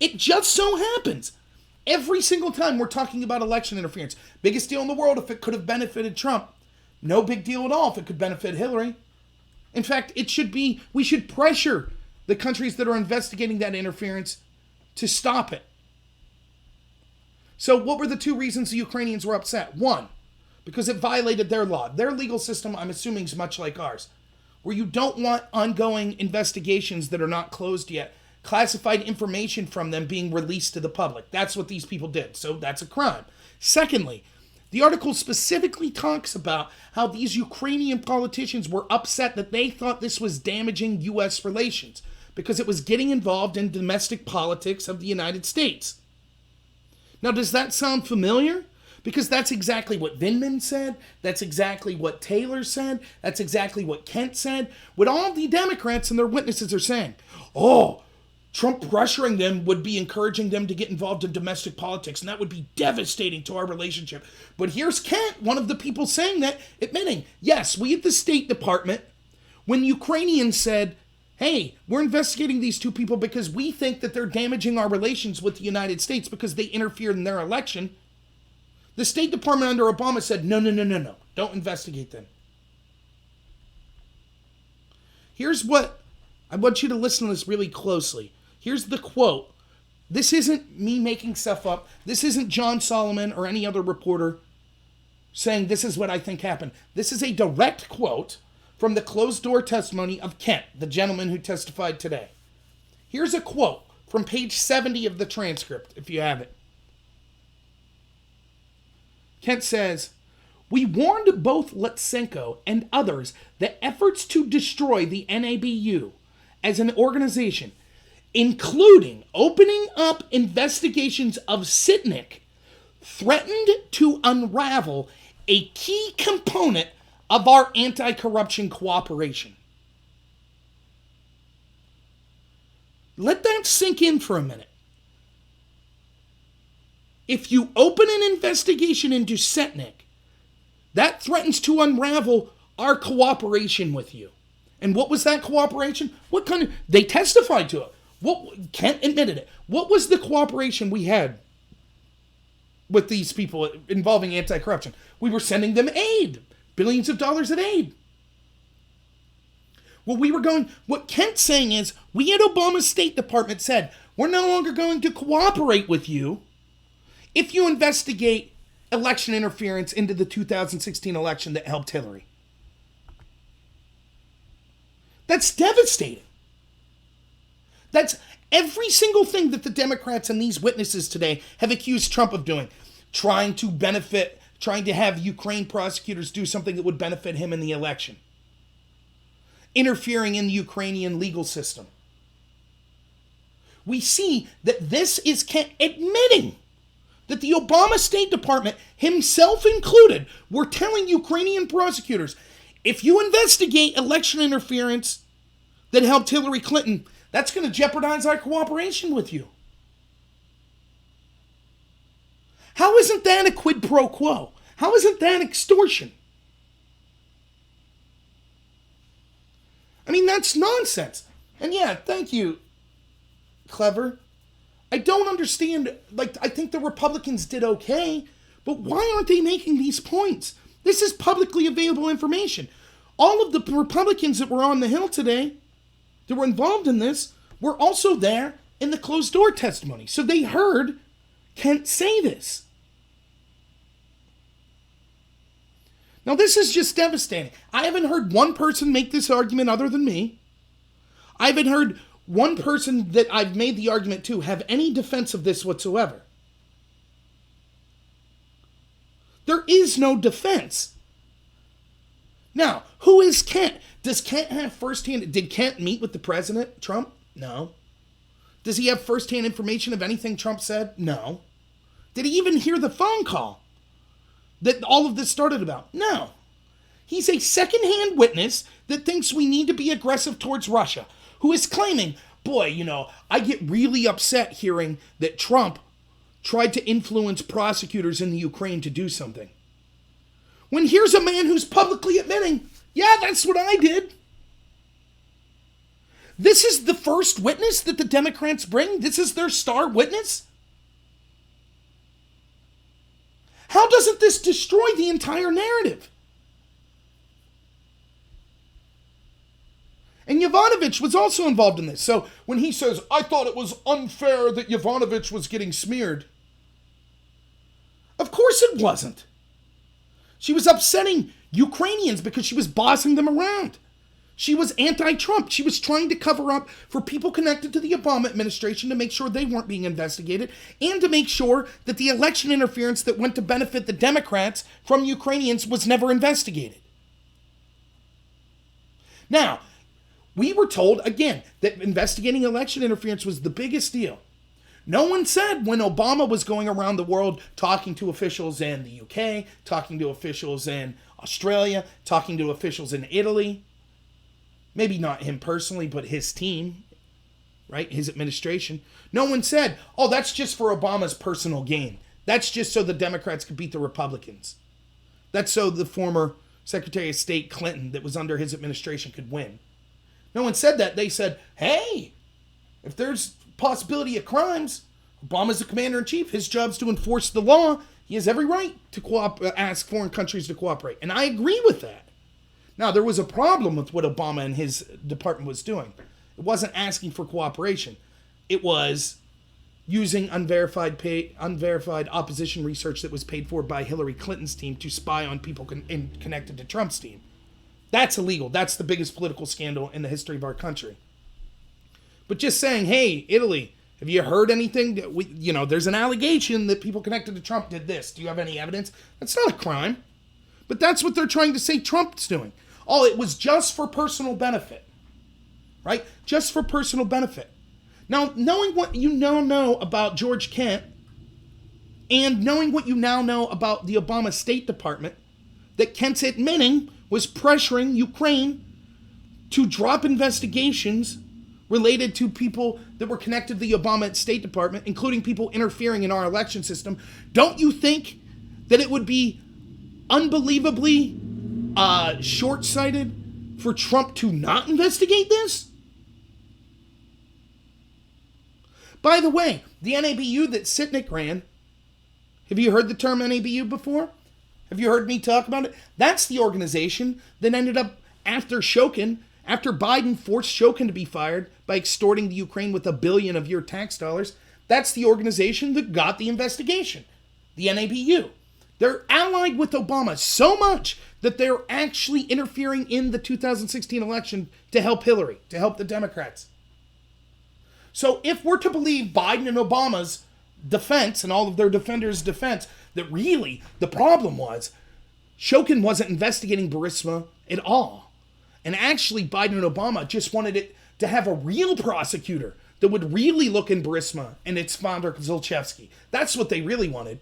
S1: It just so happens every single time we're talking about election interference. Biggest deal in the world if it could have benefited Trump. No big deal at all if it could benefit Hillary. In fact, we should pressure the countries that are investigating that interference to stop it. So what were the 2 reasons the Ukrainians were upset? 1, because it violated their law. Their legal system, I'm assuming, is much like ours, where you don't want ongoing investigations that are not closed yet, classified information from them being released to the public. That's what these people did, so that's a crime. Secondly, the article specifically talks about how these Ukrainian politicians were upset that they thought this was damaging U.S. relations because it was getting involved in domestic politics of the United States. Now, does that sound familiar? Because that's exactly what Vindman said. That's exactly what Taylor said. That's exactly what Kent said. What all the Democrats and their witnesses are saying. Oh, Trump pressuring them would be encouraging them to get involved in domestic politics, and that would be devastating to our relationship. But here's Kent, one of the people saying that, admitting, yes, we at the State Department, when Ukrainians said, hey, we're investigating these 2 people because we think that they're damaging our relations with the United States because they interfered in their election, the State Department under Obama said, no, don't investigate them. Here's what, I want you to listen to this really closely. Here's the quote. This isn't me making stuff up. This isn't John Solomon or any other reporter saying this is what I think happened. This is a direct quote from the closed-door testimony of Kent, the gentleman who testified today. Here's a quote from page 70 of the transcript, if you have it. Kent says, we warned both Litsenko and others that efforts to destroy the NABU as an organization, including opening up investigations of Setnik, threatened to unravel a key component of our anti-corruption cooperation. Let that sink in for a minute. If you open an investigation into Setnik, that threatens to unravel our cooperation with you. And what was that cooperation? What kind of... They testified to it. Kent admitted it. What was the cooperation we had with these people involving anti-corruption? We were sending them aid. Billions of dollars in aid. What Kent's saying is, we at Obama's State Department said, we're no longer going to cooperate with you if you investigate election interference into the 2016 election that helped Hillary. That's devastating. That's every single thing that the Democrats and these witnesses today have accused Trump of doing. Trying to have Ukraine prosecutors do something that would benefit him in the election. Interfering in the Ukrainian legal system. We see that this is admitting that the Obama State Department, himself included, were telling Ukrainian prosecutors, if you investigate election interference that helped Hillary Clinton, that's going to jeopardize our cooperation with you. How isn't that a quid pro quo? How isn't that extortion? I mean, that's nonsense. And yeah, thank you, Clever. I don't understand, I think the Republicans did okay, but why aren't they making these points? This is publicly available information. All of the Republicans that were on the Hill today, that were involved in this, were also there in the closed door testimony. So they heard Kent say this. Now, this is just devastating. I haven't heard one person make this argument other than me. I haven't heard one person that I've made the argument to have any defense of this whatsoever. There is no defense. Now, who is Kent? Does Kent have firsthand... Did Kent meet with the president, Trump? No. Does he have firsthand information of anything Trump said? No. Did he even hear the phone call that all of this started about? No. He's a secondhand witness that thinks we need to be aggressive towards Russia, who is claiming, boy, I get really upset hearing that Trump tried to influence prosecutors in the Ukraine to do something. When here's a man who's publicly admitting, yeah, that's what I did. This is the first witness that the Democrats bring? This is their star witness? How doesn't this destroy the entire narrative? And Yovanovitch was also involved in this. So when he says, I thought it was unfair that Yovanovitch was getting smeared. Of course it wasn't. She was upsetting Ukrainians because she was bossing them around. She was anti-Trump. She was trying to cover up for people connected to the Obama administration to make sure they weren't being investigated and to make sure that the election interference that went to benefit the Democrats from Ukrainians was never investigated. Now, we were told, again, that investigating election interference was the biggest deal. No one said when Obama was going around the world talking to officials in the UK, talking to officials in Australia, talking to officials in Italy, maybe not him personally, but his team, right? His administration. No one said, oh, that's just for Obama's personal gain. That's just so the Democrats could beat the Republicans. That's so the former Secretary of State Clinton that was under his administration could win. No one said that. They said, hey, if there's possibility of crimes, Obama's the commander-in-chief. His job's to enforce the law. He has every right to ask foreign countries to cooperate. And I agree with that. Now, there was a problem with what Obama and his department was doing. It wasn't asking for cooperation. It was using unverified opposition research that was paid for by Hillary Clinton's team to spy on people connected to Trump's team. That's illegal. That's the biggest political scandal in the history of our country. But just saying, hey, Italy, have you heard anything? There's an allegation that people connected to Trump did this. Do you have any evidence? That's not a crime. But that's what they're trying to say Trump's doing. Oh, it was just for personal benefit. Right? Just for personal benefit. Now, knowing what you now know about George Kent and knowing what you now know about the Obama State Department, that Kent's admitting was pressuring Ukraine to drop investigations related to people that were connected to the Obama State Department, including people interfering in our election system, don't you think that it would be unbelievably short-sighted for Trump to not investigate this? By the way, the NABU that Sitnik ran, have you heard the term NABU before? Have you heard me talk about it? That's the organization that ended up, after Shokin, after Biden forced Shokin to be fired by extorting the Ukraine with $1 billion of your tax dollars, that's the organization that got the investigation, the NABU. They're allied with Obama so much that they're actually interfering in the 2016 election to help Hillary, to help the Democrats. So if we're to believe Biden and Obama's defense and all of their defenders' defense, that really the problem was Shokin wasn't investigating Burisma at all. And actually Biden and Obama just wanted it to have a real prosecutor that would really look in Burisma and its founder, Zlochevsky. That's what they really wanted.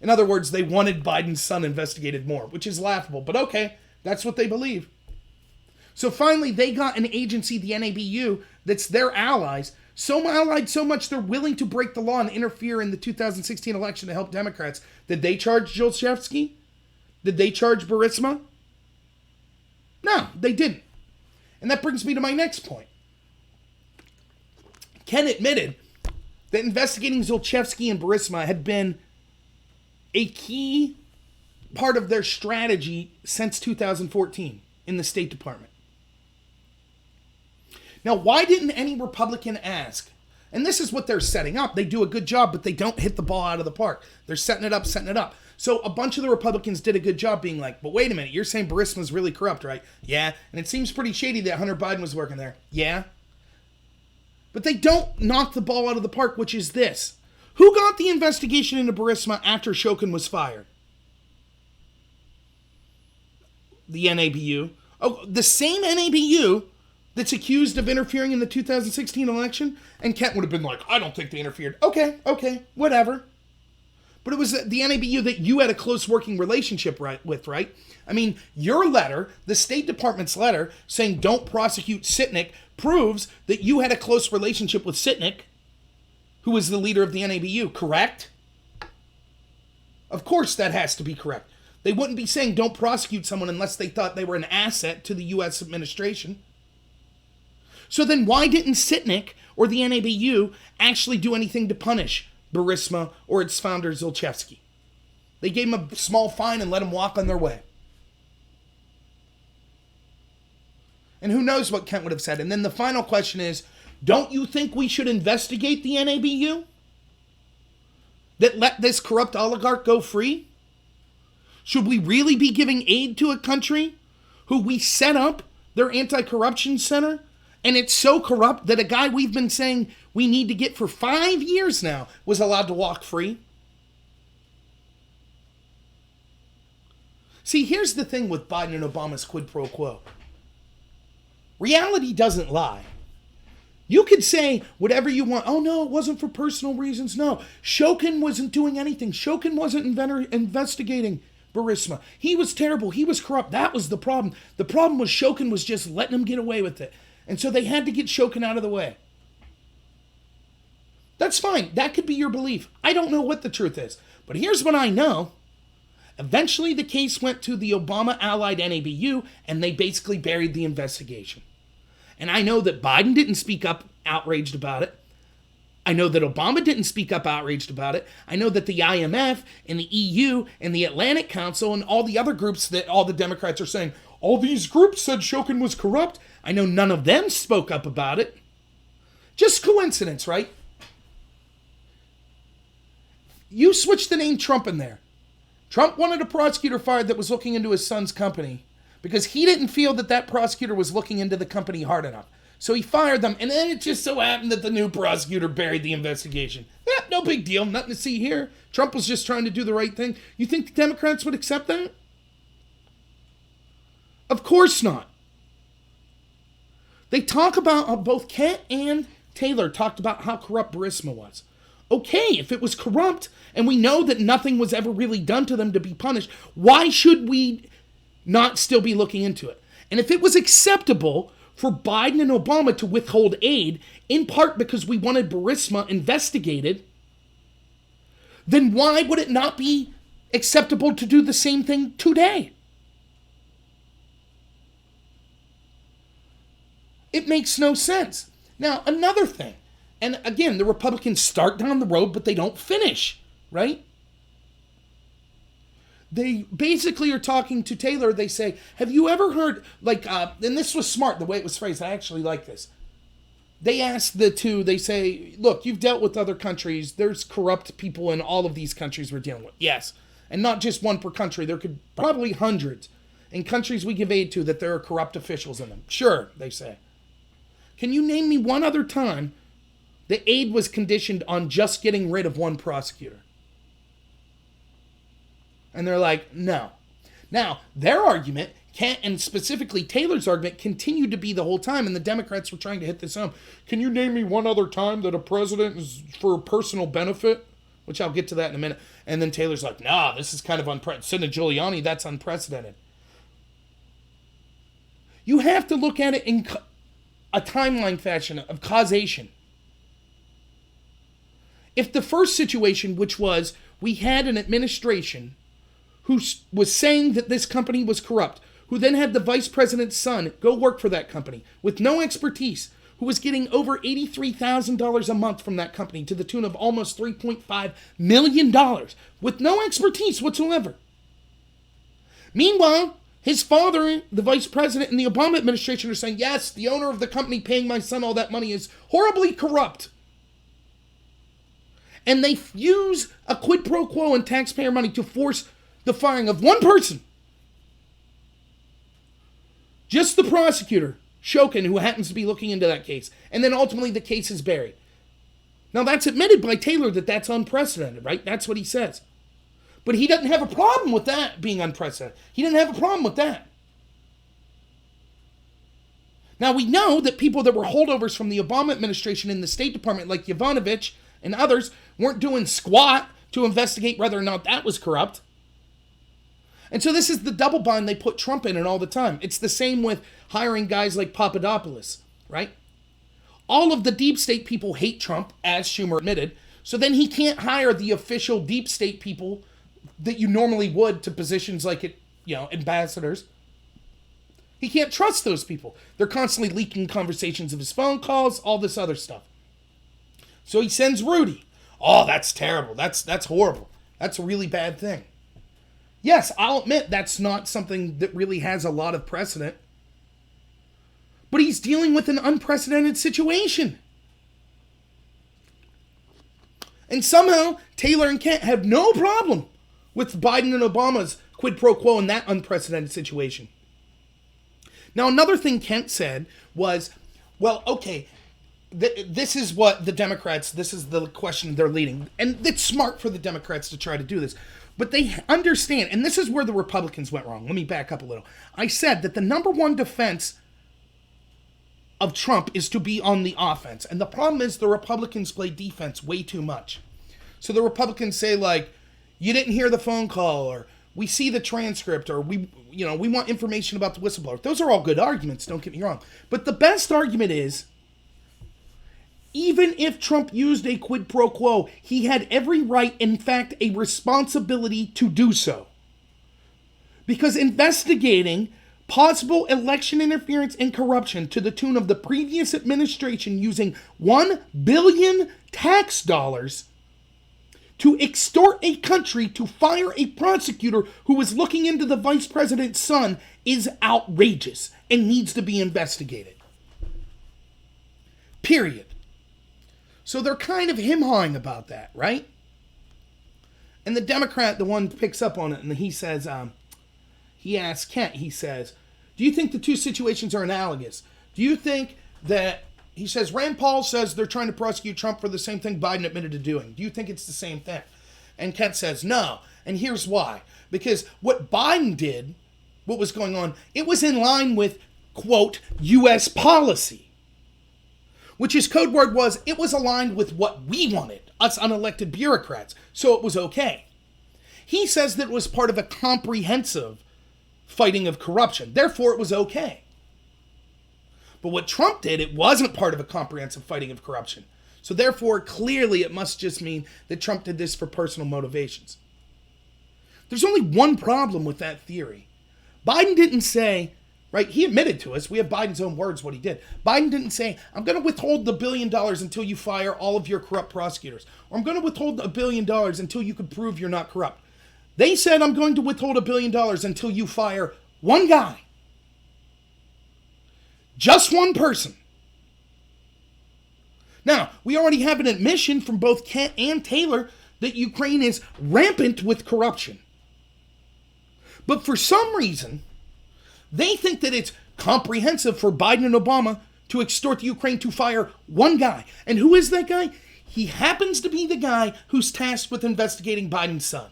S1: In other words, they wanted Biden's son investigated more, which is laughable. But okay, that's what they believe. So finally, they got an agency, the NABU, that's their allies, so allied so much they're willing to break the law and interfere in the 2016 election to help Democrats. Did they charge Zlochevsky? Did they charge Burisma? No, they didn't. And that brings me to my next point. Ken admitted that investigating Zlochevsky and Burisma had been a key part of their strategy since 2014 in the State Department. Now, why didn't any Republican ask? And this is what they're setting up. They do a good job, but they don't hit the ball out of the park. They're setting it up. So a bunch of the Republicans did a good job being like, but wait a minute, you're saying Burisma's really corrupt, right? Yeah. And it seems pretty shady that Hunter Biden was working there. Yeah. But they don't knock the ball out of the park, which is this. Who got the investigation into Burisma after Shokin was fired? The NABU. Oh, the same NABU that's accused of interfering in the 2016 election? And Kent would have been like, I don't think they interfered. Okay, whatever. But it was the NABU that you had a close working relationship with, right? I mean, your letter, the State Department's letter, saying don't prosecute Sitnik, proves that you had a close relationship with Sitnik, who was the leader of the NABU, correct? Of course that has to be correct. They wouldn't be saying don't prosecute someone unless they thought they were an asset to the U.S. administration. So then why didn't Sitnik or the NABU actually do anything to punish Burisma or its founder Zlochevsky? They gave him a small fine and let him walk on their way. And who knows what Kent would have said. And then the final question is, don't you think we should investigate the NABU? That let this corrupt oligarch go free? Should we really be giving aid to a country who we set up their anti-corruption center? And it's so corrupt that a guy we've been saying we need to get for 5 years now was allowed to walk free? See, here's the thing with Biden and Obama's quid pro quo. Reality doesn't lie. You could say whatever you want. Oh, no, it wasn't for personal reasons. No, Shokin wasn't doing anything. Shokin wasn't investigating Burisma. He was terrible. He was corrupt. That was the problem. The problem was Shokin was just letting him get away with it. And so they had to get Shokin out of the way. That's fine. That could be your belief. I don't know what the truth is. But here's what I know. Eventually, the case went to the Obama-allied NABU, and they basically buried the investigation. And I know that Biden didn't speak up outraged about it. I know that Obama didn't speak up outraged about it. I know that the IMF and the EU and the Atlantic Council and all the other groups that all the Democrats are saying, all these groups said Shokin was corrupt. I know none of them spoke up about it. Just coincidence, right? You switch the name Trump in there. Trump wanted a prosecutor fired that was looking into his son's company because he didn't feel that that prosecutor was looking into the company hard enough. So he fired them, and then it just so happened that the new prosecutor buried the investigation. No big deal, nothing to see here. Trump was just trying to do the right thing. You think the Democrats would accept that? Of course not. They talk about, both Kent and Taylor talked about how corrupt Burisma was. Okay, if it was corrupt, and we know that nothing was ever really done to them to be punished, why should we not still be looking into it? And if it was acceptable for Biden and Obama to withhold aid, in part because we wanted Burisma investigated, then why would it not be acceptable to do the same thing today? It makes no sense. Now, another thing, and again, the Republicans start down the road, but they don't finish, right? they basically are talking to Taylor. They say, have you ever heard, like, and this was smart, the way it was phrased. I actually like this. They ask the two, they say, look, you've dealt with other countries. There's corrupt people in all of these countries we're dealing with. Yes. And not just one per country. There could probably hundreds in countries we give aid to that there are corrupt officials in them. Sure, they say. Can you name me one other time the aid was conditioned on just getting rid of one prosecutor? And they're like, no. Now, their argument, and specifically Taylor's argument, continued to be the whole time, and the Democrats were trying to hit this home. Can you name me one other time that a president is for personal benefit? Which I'll get to that in a minute. And then Taylor's like, nah, this is kind of unprecedented. Senator Giuliani, that's unprecedented. You have to look at it in a timeline fashion of causation. If the first situation, which was we had an administration who was saying that this company was corrupt, who then had the vice president's son go work for that company with no expertise, who was getting over $83,000 a month from that company to the tune of almost $3.5 million with no expertise whatsoever. Meanwhile, his father, the vice president, and the Obama administration are saying, yes, the owner of the company paying my son all that money is horribly corrupt. And they use a quid pro quo and taxpayer money to force the firing of one person. Just the prosecutor, Shokin, who happens to be looking into that case. And then ultimately the case is buried. Now that's admitted by Taylor that that's unprecedented, right? That's what he says. But he doesn't have a problem with that being unprecedented. He didn't have a problem with that. Now we know that people that were holdovers from the Obama administration in the State Department, like Yovanovitch and others, weren't doing squat to investigate whether or not that was corrupt. And so this is the double bind they put Trump in all the time. It's the same with hiring guys like Papadopoulos, right? All of the deep state people hate Trump, as Schumer admitted, so then he can't hire the official deep state people that you normally would to positions like, ambassadors. He can't trust those people. They're constantly leaking conversations of his phone calls, all this other stuff. So he sends Rudy. Oh, that's terrible. That's horrible. That's a really bad thing. Yes, I'll admit that's not something that really has a lot of precedent. But he's dealing with an unprecedented situation. And somehow, Taylor and Kent have no problem with Biden and Obama's quid pro quo in that unprecedented situation. Now, another thing Kent said was, well, okay, this is what the Democrats, this is the question they're leading. And it's smart for the Democrats to try to do this. But they understand, and this is where the Republicans went wrong. Let me back up a little. I said that the number one defense of Trump is to be on the offense. And the problem is the Republicans play defense way too much. So the Republicans say, like, you didn't hear the phone call, or we see the transcript, or we want information about the whistleblower. Those are all good arguments, don't get me wrong. But the best argument is, even if Trump used a quid pro quo, he had every right, in fact, a responsibility to do so. Because investigating possible election interference and corruption to the tune of the previous administration using $1 billion tax dollars to extort a country to fire a prosecutor who was looking into the vice president's son is outrageous and needs to be investigated. Period. So they're kind of him-hawing about that, right? And the Democrat, the one picks up on it, and he says, he asks Kent, he says, do you think the two situations are analogous? Do you think that, he says, Rand Paul says they're trying to prosecute Trump for the same thing Biden admitted to doing. Do you think it's the same thing? And Kent says, no. And here's why. Because what Biden did, what was going on, it was in line with, quote, U.S. policy. Which his code word was, it was aligned with what we wanted, us unelected bureaucrats, so it was okay. He says that it was part of a comprehensive fighting of corruption, therefore it was okay. But what Trump did, it wasn't part of a comprehensive fighting of corruption. So therefore, clearly it must just mean that Trump did this for personal motivations. There's only one problem with that theory. Biden didn't say, right, he admitted to us, we have Biden's own words what he did. Biden didn't say, I'm going to withhold the $1 billion until you fire all of your corrupt prosecutors. Or I'm going to withhold $1 billion until you can prove you're not corrupt. They said, I'm going to withhold $1 billion until you fire one guy. Just one person. Now, we already have an admission from both Kent and Taylor that Ukraine is rampant with corruption. But for some reason, they think that it's comprehensive for Biden and Obama to extort the Ukraine to fire one guy. And who is that guy? He happens to be the guy who's tasked with investigating Biden's son.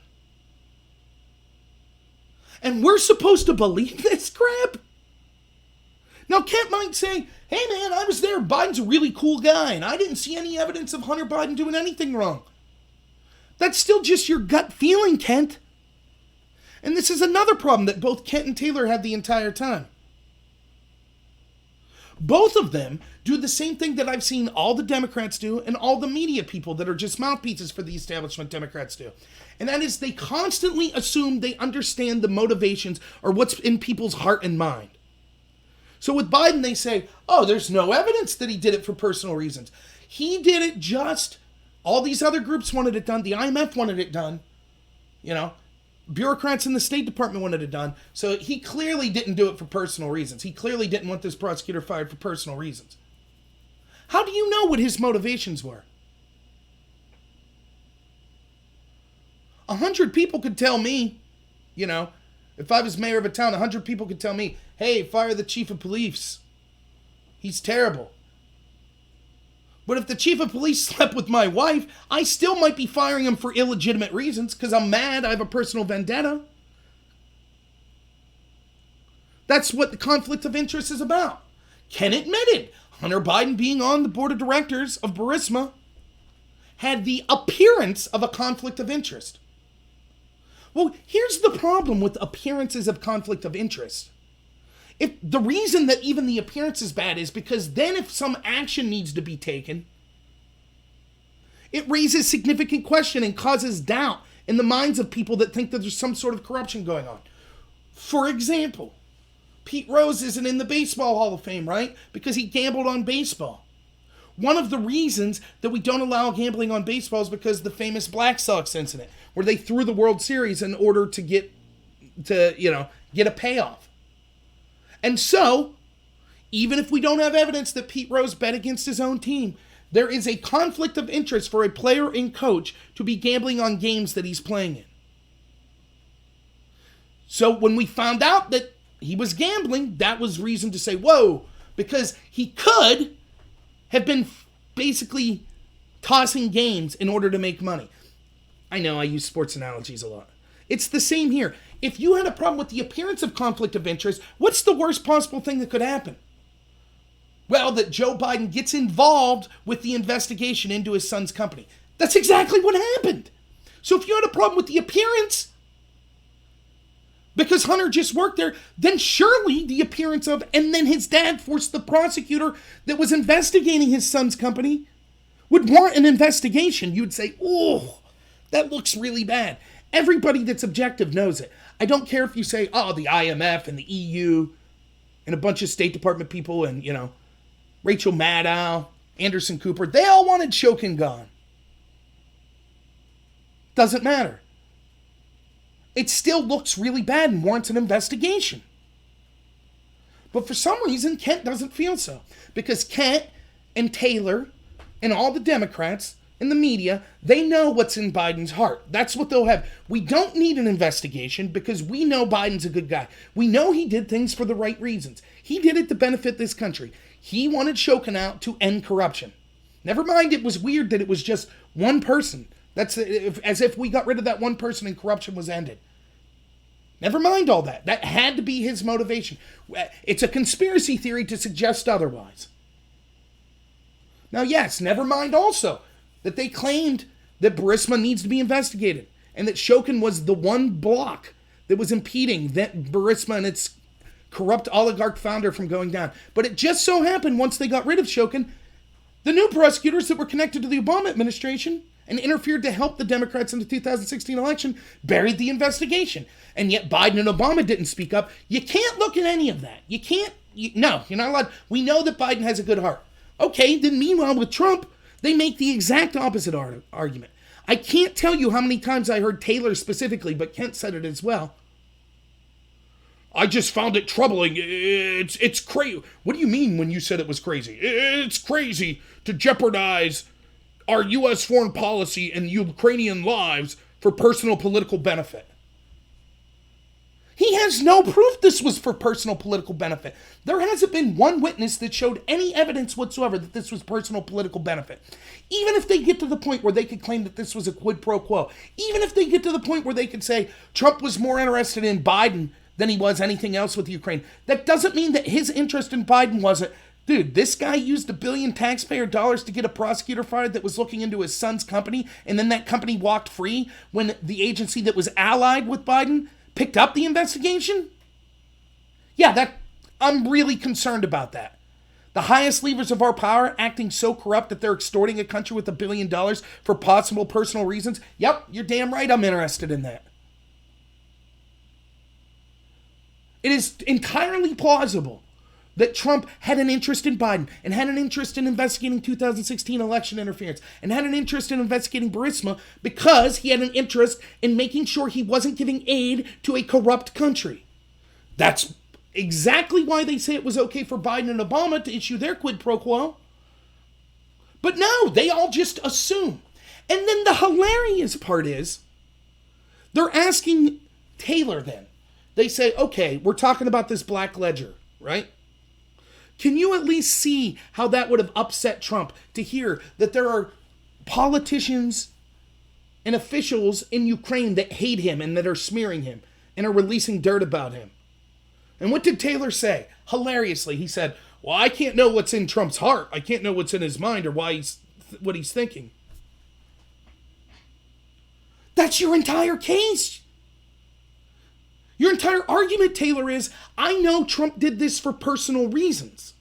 S1: And we're supposed to believe this crap? Now, Kent might say, hey man, I was there. Biden's a really cool guy, and I didn't see any evidence of Hunter Biden doing anything wrong. That's still just your gut feeling, Kent. And this is another problem that both Kent and Taylor had the entire time. Both of them do the same thing that I've seen all the Democrats do and all the media people that are just mouthpieces for the establishment Democrats do. And that is they constantly assume they understand the motivations or what's in people's heart and mind. So with Biden, they say, oh, there's no evidence that he did it for personal reasons. He did it just, all these other groups wanted it done. The IMF wanted it done. You know, bureaucrats in the State Department wanted it done. So he clearly didn't do it for personal reasons. He clearly didn't want this prosecutor fired for personal reasons. How do you know what his motivations were? 100 people could tell me, you know, if I was mayor of a town, 100 people could tell me, hey, fire the chief of police. He's terrible. But if the chief of police slept with my wife, I still might be firing him for illegitimate reasons because I'm mad, I have a personal vendetta. That's what the conflict of interest is about. Ken admitted Hunter Biden being on the board of directors of Burisma had the appearance of a conflict of interest. Well, here's the problem with appearances of conflict of interest. If the reason that even the appearance is bad is because then if some action needs to be taken, it raises significant question and causes doubt in the minds of people that think that there's some sort of corruption going on. For example, Pete Rose isn't in the Baseball Hall of Fame, right? Because he gambled on baseball. One of the reasons that we don't allow gambling on baseball is because of the famous Black Sox incident, where they threw the World Series in order to get a payoff. And so, even if we don't have evidence that Pete Rose bet against his own team, there is a conflict of interest for a player and coach to be gambling on games that he's playing in. So when we found out that he was gambling, that was reason to say, whoa, because he could have been basically tossing games in order to make money. I know I use sports analogies a lot. It's the same here. If you had a problem with the appearance of conflict of interest, what's the worst possible thing that could happen? Well, that Joe Biden gets involved with the investigation into his son's company. That's exactly what happened. So if you had a problem with the appearance, because Hunter just worked there, then surely the appearance of, and then his dad forced the prosecutor that was investigating his son's company would warrant an investigation. You would say, oh, that looks really bad. Everybody that's objective knows it. I don't care if you say, oh, the IMF and the EU and a bunch of State Department people and, Rachel Maddow, Anderson Cooper, they all wanted Shokin gone. Doesn't matter. It still looks really bad and warrants an investigation. But for some reason, Kent doesn't feel so. Because Kent and Taylor and all the Democrats and the media, they know what's in Biden's heart. That's what they'll have. We don't need an investigation because we know Biden's a good guy. We know he did things for the right reasons. He did it to benefit this country. He wanted Shokin out to end corruption. Never mind, it was weird that it was just one person. That's as if we got rid of that one person and corruption was ended. Never mind all that. That had to be his motivation. It's a conspiracy theory to suggest otherwise. Now, yes, never mind also that they claimed that Burisma needs to be investigated and that Shokin was the one block that was impeding that Burisma and its corrupt oligarch founder from going down. But it just so happened once they got rid of Shokin, the new prosecutors that were connected to the Obama administration and interfered to help the Democrats in the 2016 election buried the investigation. And yet Biden and Obama didn't speak up. You can't look at any of that. No, you're not allowed. We know that Biden has a good heart. Okay, then meanwhile with Trump, they make the exact opposite argument. I can't tell you how many times I heard Taylor specifically, but Kent said it as well. I just found it troubling. It's crazy. What do you mean when you said it was crazy? It's crazy to jeopardize our U.S. foreign policy and Ukrainian lives for personal political benefit. He has no proof this was for personal political benefit. There hasn't been one witness that showed any evidence whatsoever that this was personal political benefit. Even if they get to the point where they could claim that this was a quid pro quo, even if they get to the point where they could say Trump was more interested in Biden than he was anything else with Ukraine, that doesn't mean that his interest in Biden wasn't, dude, this guy used $1 billion taxpayer dollars to get a prosecutor fired that was looking into his son's company, and then that company walked free when the agency that was allied with Biden picked up the investigation? Yeah, I'm really concerned about that. The highest levers of our power acting so corrupt that they're extorting a country with $1 billion for possible personal reasons. Yep, you're damn right I'm interested in that. It is entirely plausible that Trump had an interest in Biden and had an interest in investigating 2016 election interference and had an interest in investigating Burisma because he had an interest in making sure he wasn't giving aid to a corrupt country. That's exactly why they say it was okay for Biden and Obama to issue their quid pro quo. But no, they all just assume. And then the hilarious part is they're asking Taylor then. They say, okay, we're talking about this black ledger, right? Can you at least see how that would have upset Trump to hear that there are politicians and officials in Ukraine that hate him and that are smearing him and are releasing dirt about him? And what did Taylor say? Hilariously, he said, well, I can't know what's in Trump's heart. I can't know what's in his mind or what he's thinking. That's your entire case. Your entire argument, Taylor, is, I know Trump did this for personal reasons.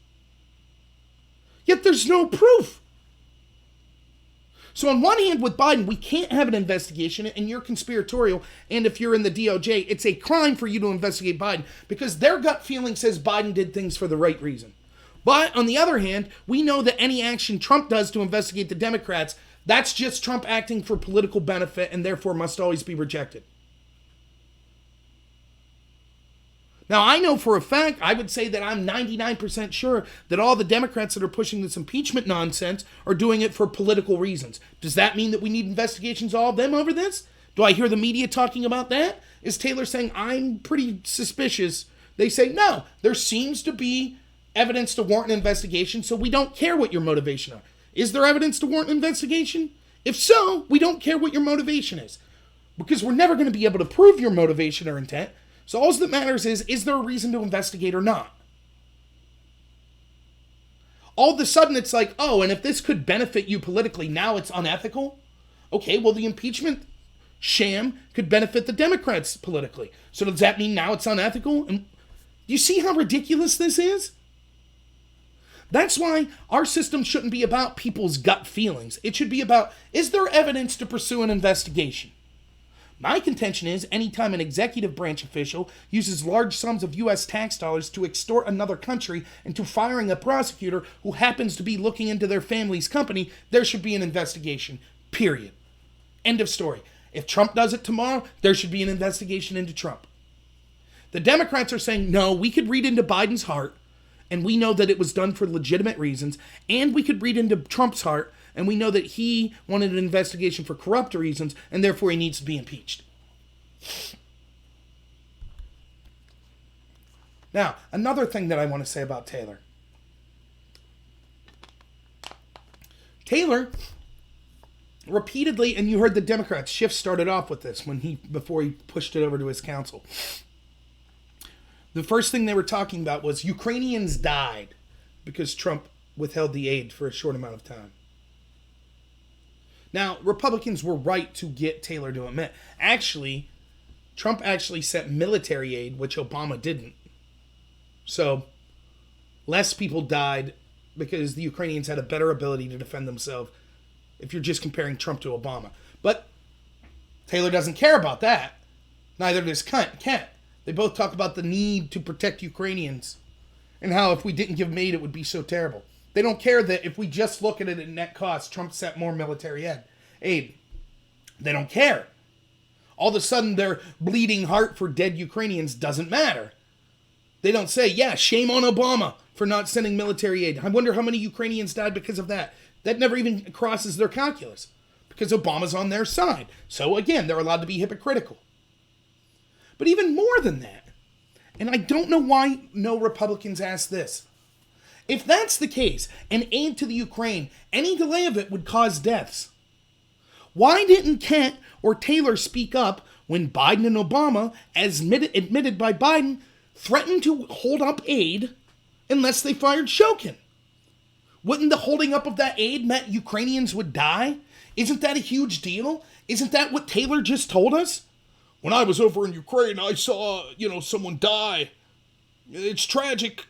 S1: Yet there's no proof. So on one hand, with Biden, we can't have an investigation, and you're conspiratorial, and if you're in the DOJ, it's a crime for you to investigate Biden, because their gut feeling says Biden did things for the right reason. But on the other hand, we know that any action Trump does to investigate the Democrats, that's just Trump acting for political benefit, and therefore must always be rejected. Now, I know for a fact, I would say that I'm 99% sure that all the Democrats that are pushing this impeachment nonsense are doing it for political reasons. Does that mean that we need investigations, all of them, over this? Do I hear the media talking about that? Is Taylor saying, I'm pretty suspicious? They say, no, there seems to be evidence to warrant an investigation, so we don't care what your motivation are. Is there evidence to warrant an investigation? If so, we don't care what your motivation is, because we're never going to be able to prove your motivation or intent. So all that matters is there a reason to investigate or not? All of a sudden it's like, oh, and if this could benefit you politically, now it's unethical? Okay, well, the impeachment sham could benefit the Democrats politically. So does that mean now it's unethical? And you see how ridiculous this is? That's why our system shouldn't be about people's gut feelings. It should be about, is there evidence to pursue an investigation? My contention is anytime an executive branch official uses large sums of U.S. tax dollars to extort another country into firing a prosecutor who happens to be looking into their family's company, there should be an investigation, period. End of story. If Trump does it tomorrow, there should be an investigation into Trump. The Democrats are saying, no, we could read into Biden's heart, and we know that it was done for legitimate reasons, and we could read into Trump's heart, and we know that he wanted an investigation for corrupt reasons, and therefore he needs to be impeached. Now, another thing that I want to say about Taylor. Taylor repeatedly, and you heard the Democrats, Schiff started off with this before he pushed it over to his counsel. The first thing they were talking about was Ukrainians died because Trump withheld the aid for a short amount of time. Now, Republicans were right to get Taylor to admit. Actually, Trump actually sent military aid, which Obama didn't. So, less people died because the Ukrainians had a better ability to defend themselves if you're just comparing Trump to Obama. But Taylor doesn't care about that. Neither does Kent. They both talk about the need to protect Ukrainians and how if we didn't give them aid, it would be so terrible. They don't care that if we just look at it at net cost, Trump sent more military aid. They don't care. All of a sudden, their bleeding heart for dead Ukrainians doesn't matter. They don't say, yeah, shame on Obama for not sending military aid. I wonder how many Ukrainians died because of that. That never even crosses their calculus because Obama's on their side. So again, they're allowed to be hypocritical. But even more than that, and I don't know why no Republicans ask this. If that's the case, and aid to the Ukraine, any delay of it would cause deaths. Why didn't Kent or Taylor speak up when Biden and Obama, as admitted by Biden, threatened to hold up aid unless they fired Shokin? Wouldn't the holding up of that aid meant Ukrainians would die? Isn't that a huge deal? Isn't that what Taylor just told us? When I was over in Ukraine, I saw, someone die. It's tragic,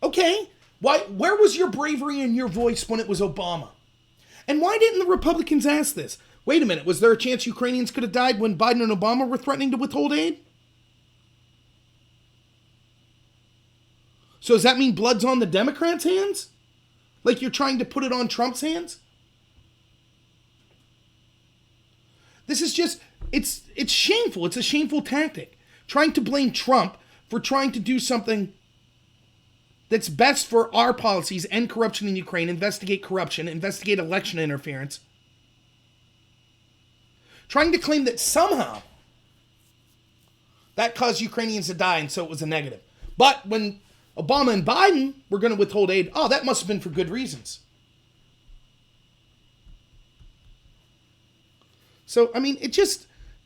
S1: Okay, where was your bravery and your voice when it was Obama? And why didn't the Republicans ask this? Wait a minute, was there a chance Ukrainians could have died when Biden and Obama were threatening to withhold aid? So does that mean blood's on the Democrats' hands? Like you're trying to put it on Trump's hands? This is just, it's shameful. It's a shameful tactic. Trying to blame Trump for trying to do something that's best for our policies, end corruption in Ukraine, investigate corruption, investigate election interference. Trying to claim that somehow that caused Ukrainians to die and so it was a negative. But when Obama and Biden were going to withhold aid, that must have been for good reasons. So,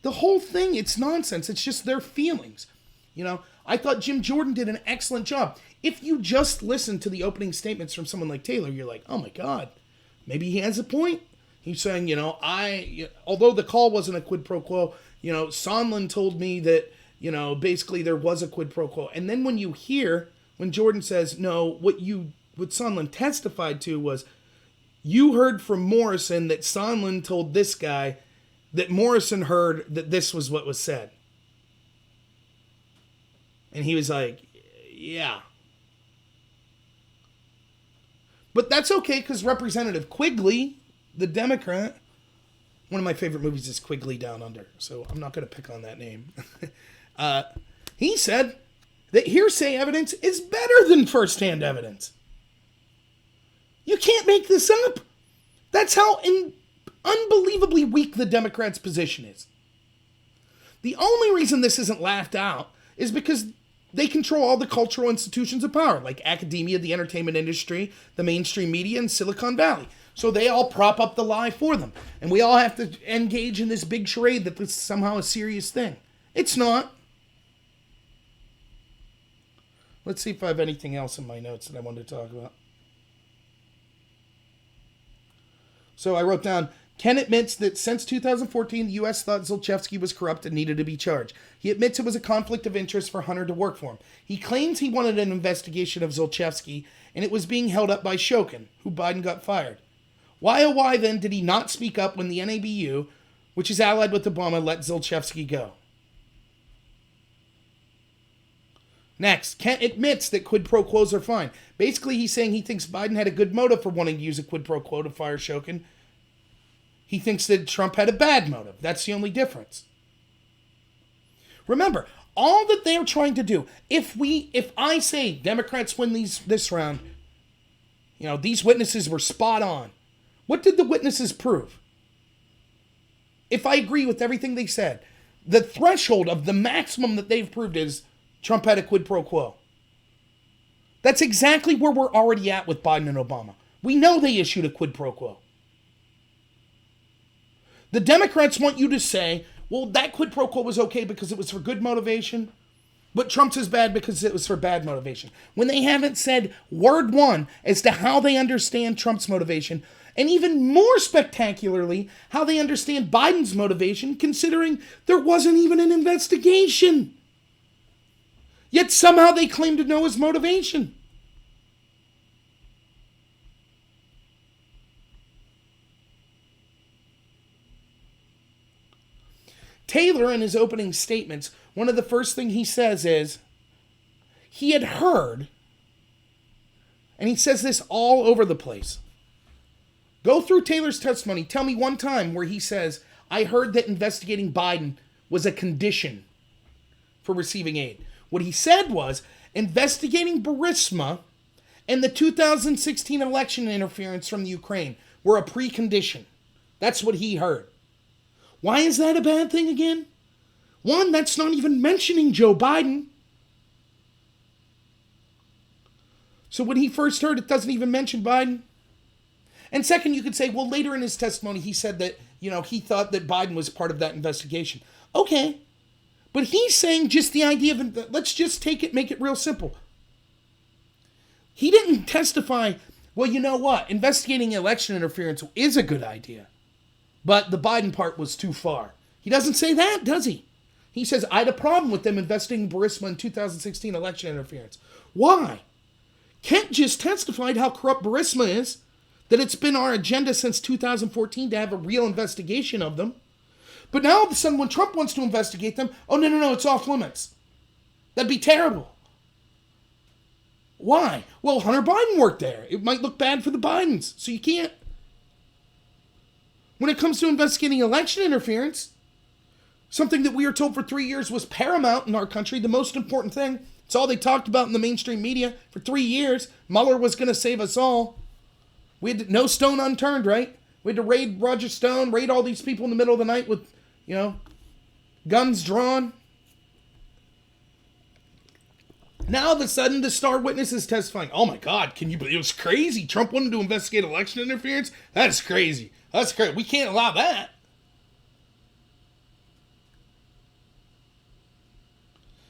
S1: the whole thing, it's nonsense. It's just their feelings. I thought Jim Jordan did an excellent job. If you just listen to the opening statements from someone like Taylor, you're like, oh my God, maybe he has a point. He's saying, although the call wasn't a quid pro quo, Sondland told me that, basically there was a quid pro quo. And then when Jordan says, no, what Sondland testified to was, you heard from Morrison that Sondland told this guy that Morrison heard that this was what was said. And he was like, yeah. But that's okay because Representative Quigley, the Democrat, one of my favorite movies is Quigley Down Under, so I'm not going to pick on that name. He said that hearsay evidence is better than first-hand evidence. You can't make this up. That's how unbelievably weak the Democrats' position is. The only reason this isn't laughed out is because they control all the cultural institutions of power, like academia, the entertainment industry, the mainstream media, and Silicon Valley. So they all prop up the lie for them. And we all have to engage in this big charade that this is somehow a serious thing. It's not. Let's see if I have anything else in my notes that I wanted to talk about. So I wrote down, Ken admits that since 2014, the U.S. thought Zlochevsky was corrupt and needed to be charged. He admits it was a conflict of interest for Hunter to work for him. He claims he wanted an investigation of Zlochevsky, and it was being held up by Shokin, who Biden got fired. Why then did he not speak up when the NABU, which is allied with Obama, let Zlochevsky go? Next, Kent admits that quid pro quos are fine. Basically, he's saying he thinks Biden had a good motive for wanting to use a quid pro quo to fire Shokin. He thinks that Trump had a bad motive. That's the only difference. Remember, all that they're trying to do, if I say Democrats win this round, these witnesses were spot on. What did the witnesses prove? If I agree with everything they said, the threshold of the maximum that they've proved is Trump had a quid pro quo. That's exactly where we're already at with Biden and Obama. We know they issued a quid pro quo. The Democrats want you to say, well, that quid pro quo was okay because it was for good motivation, but Trump's is bad because it was for bad motivation. When they haven't said word one as to how they understand Trump's motivation, and even more spectacularly, how they understand Biden's motivation, considering there wasn't even an investigation. Yet somehow they claim to know his motivation. Taylor, in his opening statements, one of the first things he says is, he had heard, and he says this all over the place, Go through Taylor's testimony. Tell me one time where he says, I heard that investigating Biden was a condition for receiving aid. What he said was, investigating Burisma and the 2016 election interference from the Ukraine were a precondition. That's what he heard. Why is that a bad thing again? One, that's not even mentioning Joe Biden. So when he first heard, it doesn't even mention Biden. And second, you could say, well, later in his testimony, he said that, he thought that Biden was part of that investigation. Okay. But he's saying just the idea of, let's just make it real simple. He didn't testify, well, you know what? Investigating election interference is a good idea. But the Biden part was too far. He doesn't say that, does he? He says, I had a problem with them investigating Burisma in 2016 election interference. Why? Kent just testified how corrupt Burisma is, that it's been our agenda since 2014 to have a real investigation of them. But now all of a sudden when Trump wants to investigate them, oh, no, it's off limits. That'd be terrible. Why? Well, Hunter Biden worked there. It might look bad for the Bidens, so you can't. When it comes to investigating election interference, something that we were told for 3 years was paramount in our country, the most important thing. It's all they talked about in the mainstream media for 3 years. Mueller was going to save us all. We had no stone unturned, right? We had to raid Roger Stone, raid all these people in the middle of the night with, guns drawn. Now all of a sudden, the star witness is testifying. Oh my God, can you believe it was crazy? Trump wanted to investigate election interference? That's crazy. That's crazy. We can't allow that.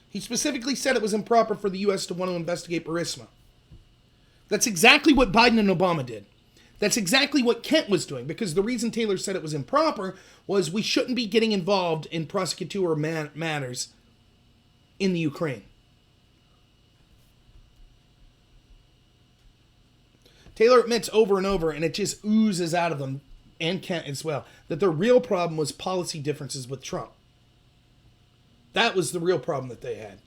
S1: He specifically said it was improper for the U.S. to want to investigate Burisma. That's exactly what Biden and Obama did. That's exactly what Kent was doing, because the reason Taylor said it was improper was we shouldn't be getting involved in prosecutor matters in the Ukraine. Taylor admits over and over, and it just oozes out of them, and Kent as well, that the real problem was policy differences with Trump. That was the real problem that they had.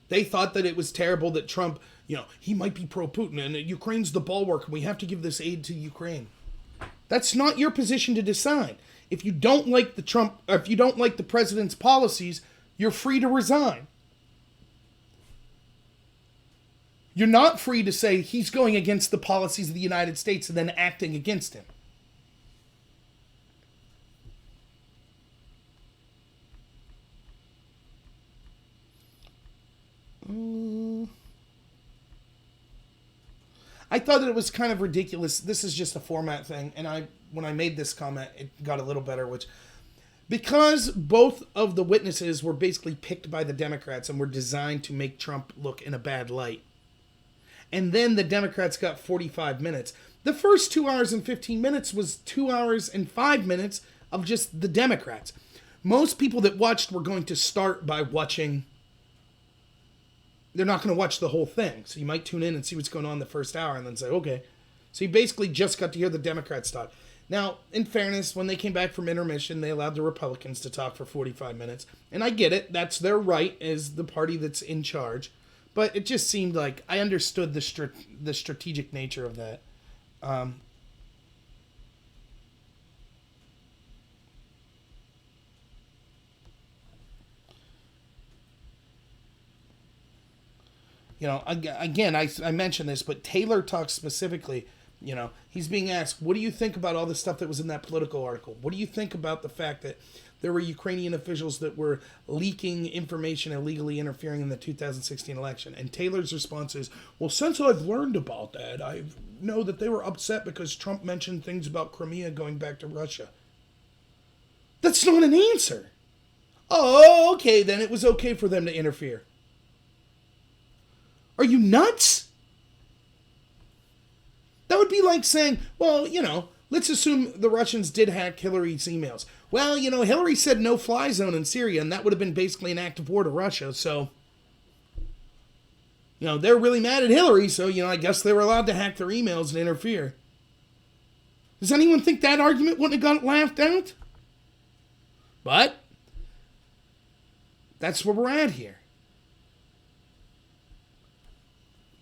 S1: They thought that it was terrible that Trump, he might be pro-Putin and Ukraine's the bulwark and we have to give this aid to Ukraine. That's not your position to decide. If you don't like the president's policies, you're free to resign. You're not free to say he's going against the policies of the United States and then acting against him. I thought that it was kind of ridiculous. This is just a format thing. And when I made this comment, it got a little better, because both of the witnesses were basically picked by the Democrats and were designed to make Trump look in a bad light. And then the Democrats got 45 minutes. The first 2 hours and 15 minutes was 2 hours and 5 minutes of just the Democrats. Most people that watched were going to start by watching. They're not going to watch the whole thing. So you might tune in and see what's going on in the first hour and then say, okay. So you basically just got to hear the Democrats talk. Now, in fairness, when they came back from intermission, they allowed the Republicans to talk for 45 minutes. And I get it. That's their right as the party that's in charge. But it just seemed like I understood the strategic nature of that. Again, I mentioned this, but Taylor talks specifically, he's being asked, what do you think about all the stuff that was in that Politico article? What do you think about the fact that there were Ukrainian officials that were leaking information illegally interfering in the 2016 election? And Taylor's response is, well, since I've learned about that, I know that they were upset because Trump mentioned things about Crimea going back to Russia. That's not an answer. Oh, okay, then it was okay for them to interfere. Are you nuts? That would be like saying, well, let's assume the Russians did hack Hillary's emails. Well, Hillary said no-fly zone in Syria, and that would have been basically an act of war to Russia. So, they're really mad at Hillary, so, I guess they were allowed to hack their emails and interfere. Does anyone think that argument wouldn't have got laughed out? But that's where we're at here.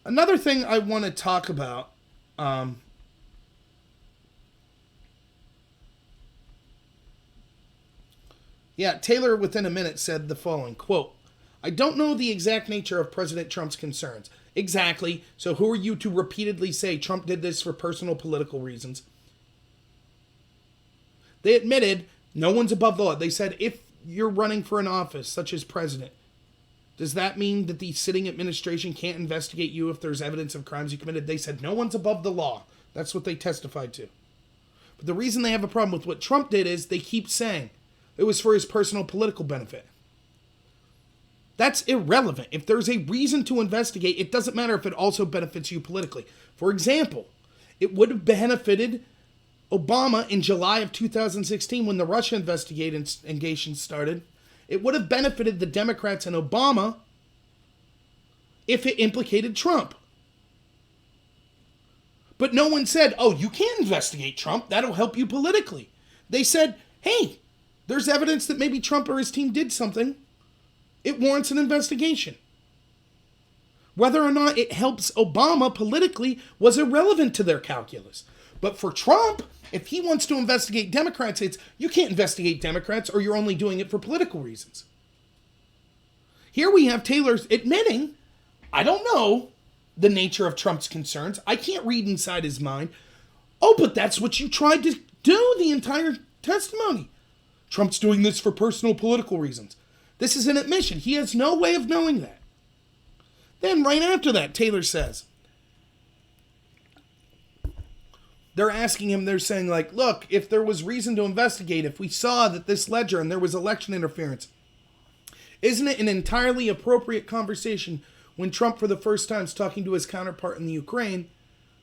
S1: Another thing I want to talk about Yeah, Taylor within a minute said the following, quote, I don't know the exact nature of President Trump's concerns. Exactly. So who are you to repeatedly say Trump did this for personal political reasons? They admitted no one's above the law. They said if you're running for an office such as president, does that mean that the sitting administration can't investigate you if there's evidence of crimes you committed? They said no one's above the law. That's what they testified to. But the reason they have a problem with what Trump did is they keep saying it was for his personal political benefit. That's irrelevant. If there's a reason to investigate, it doesn't matter if it also benefits you politically. For example, it would have benefited Obama in July of 2016 when the Russia investigation started. It would have benefited the Democrats and Obama if it implicated Trump. But no one said, oh, you can't investigate Trump. That'll help you politically. They said, hey, there's evidence that maybe Trump or his team did something. It warrants an investigation. Whether or not it helps Obama politically was irrelevant to their calculus. But for Trump, if he wants to investigate Democrats, it's you can't investigate Democrats or you're only doing it for political reasons. Here we have Taylor admitting, I don't know the nature of Trump's concerns. I can't read inside his mind. Oh, but that's what you tried to do the entire testimony. Trump's doing this for personal political reasons. This is an admission. He has no way of knowing that. Then right after that, Taylor says, they're asking him, they're saying like, look, if there was reason to investigate, if we saw that this ledger and there was election interference, isn't it an entirely appropriate conversation when Trump for the first time is talking to his counterpart in the Ukraine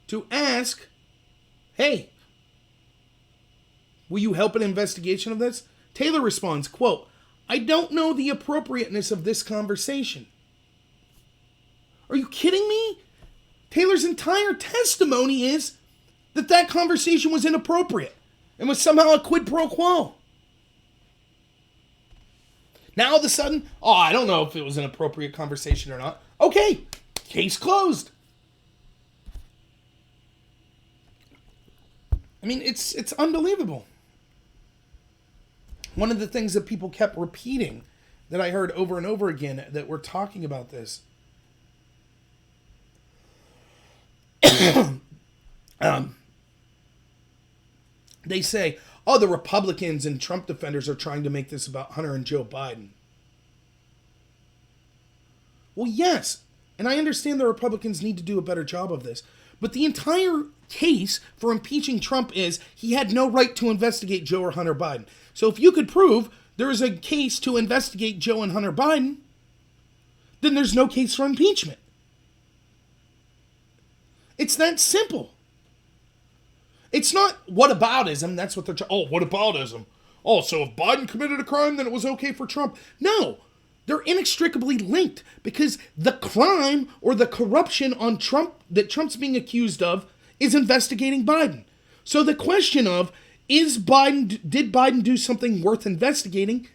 S1: to ask, hey, will you help an investigation of this? Taylor responds, quote, I don't know the appropriateness of this conversation. Are you kidding me? Taylor's entire testimony is that conversation was inappropriate and was somehow a quid pro quo. Now all of a sudden, oh, I don't know if it was an appropriate conversation or not. Okay, case closed. I mean, it's unbelievable. One of the things that people kept repeating that I heard over and over again that we're talking about this. They say, oh, the Republicans and Trump defenders are trying to make this about Hunter and Joe Biden. Well, yes, and I understand the Republicans need to do a better job of this, but the entire case for impeaching Trump is he had no right to investigate Joe or Hunter Biden. So if you could prove there is a case to investigate Joe and Hunter Biden, then there's no case for impeachment. It's that simple. It's not whataboutism. That's what they're oh, whataboutism. Oh, so if Biden committed a crime, then it was okay for Trump. No, they're inextricably linked because the crime or the corruption on Trump that Trump's being accused of is investigating Biden. So the question of did Biden do something worth investigating?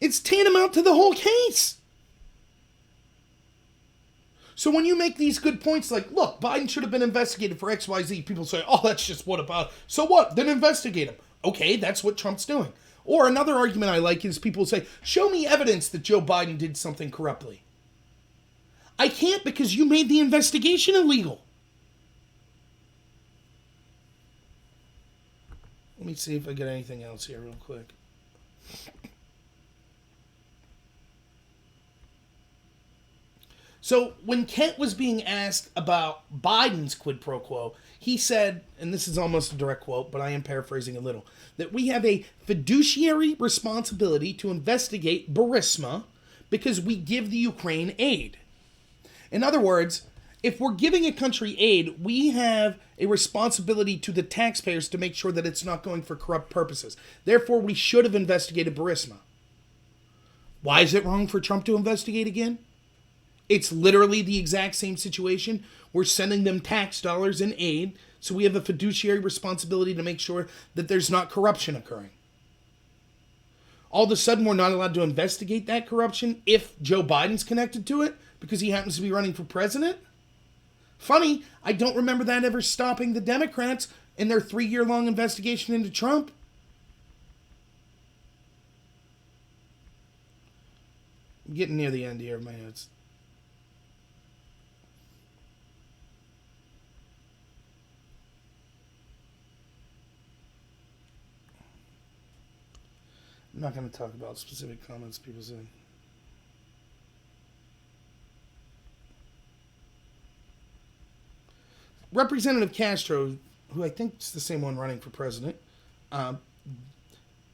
S1: It's tantamount to the whole case. So when you make these good points like, look, Biden should have been investigated for XYZ, people say, oh, that's just what about. So what? Then investigate him. Okay, that's what Trump's doing. Or another argument I like is people say, show me evidence that Joe Biden did something corruptly. I can't because you made the investigation illegal. Let me see if I get anything else here real quick. So when Kent was being asked about Biden's quid pro quo, he said, and this is almost a direct quote, but I am paraphrasing a little, that we have a fiduciary responsibility to investigate Burisma because we give the Ukraine aid. In other words, if we're giving a country aid, we have a responsibility to the taxpayers to make sure that it's not going for corrupt purposes. Therefore, we should have investigated Burisma. Why is it wrong for Trump to investigate again? It's literally the exact same situation. We're sending them tax dollars in aid, so we have a fiduciary responsibility to make sure that there's not corruption occurring. All of a sudden, we're not allowed to investigate that corruption if Joe Biden's connected to it because he happens to be running for president? Funny, I don't remember that ever stopping the Democrats in their 3-year-long investigation into Trump. I'm getting near the end here of my notes. I'm not going to talk about specific comments people say. Representative Castro, who I think is the same one running for president,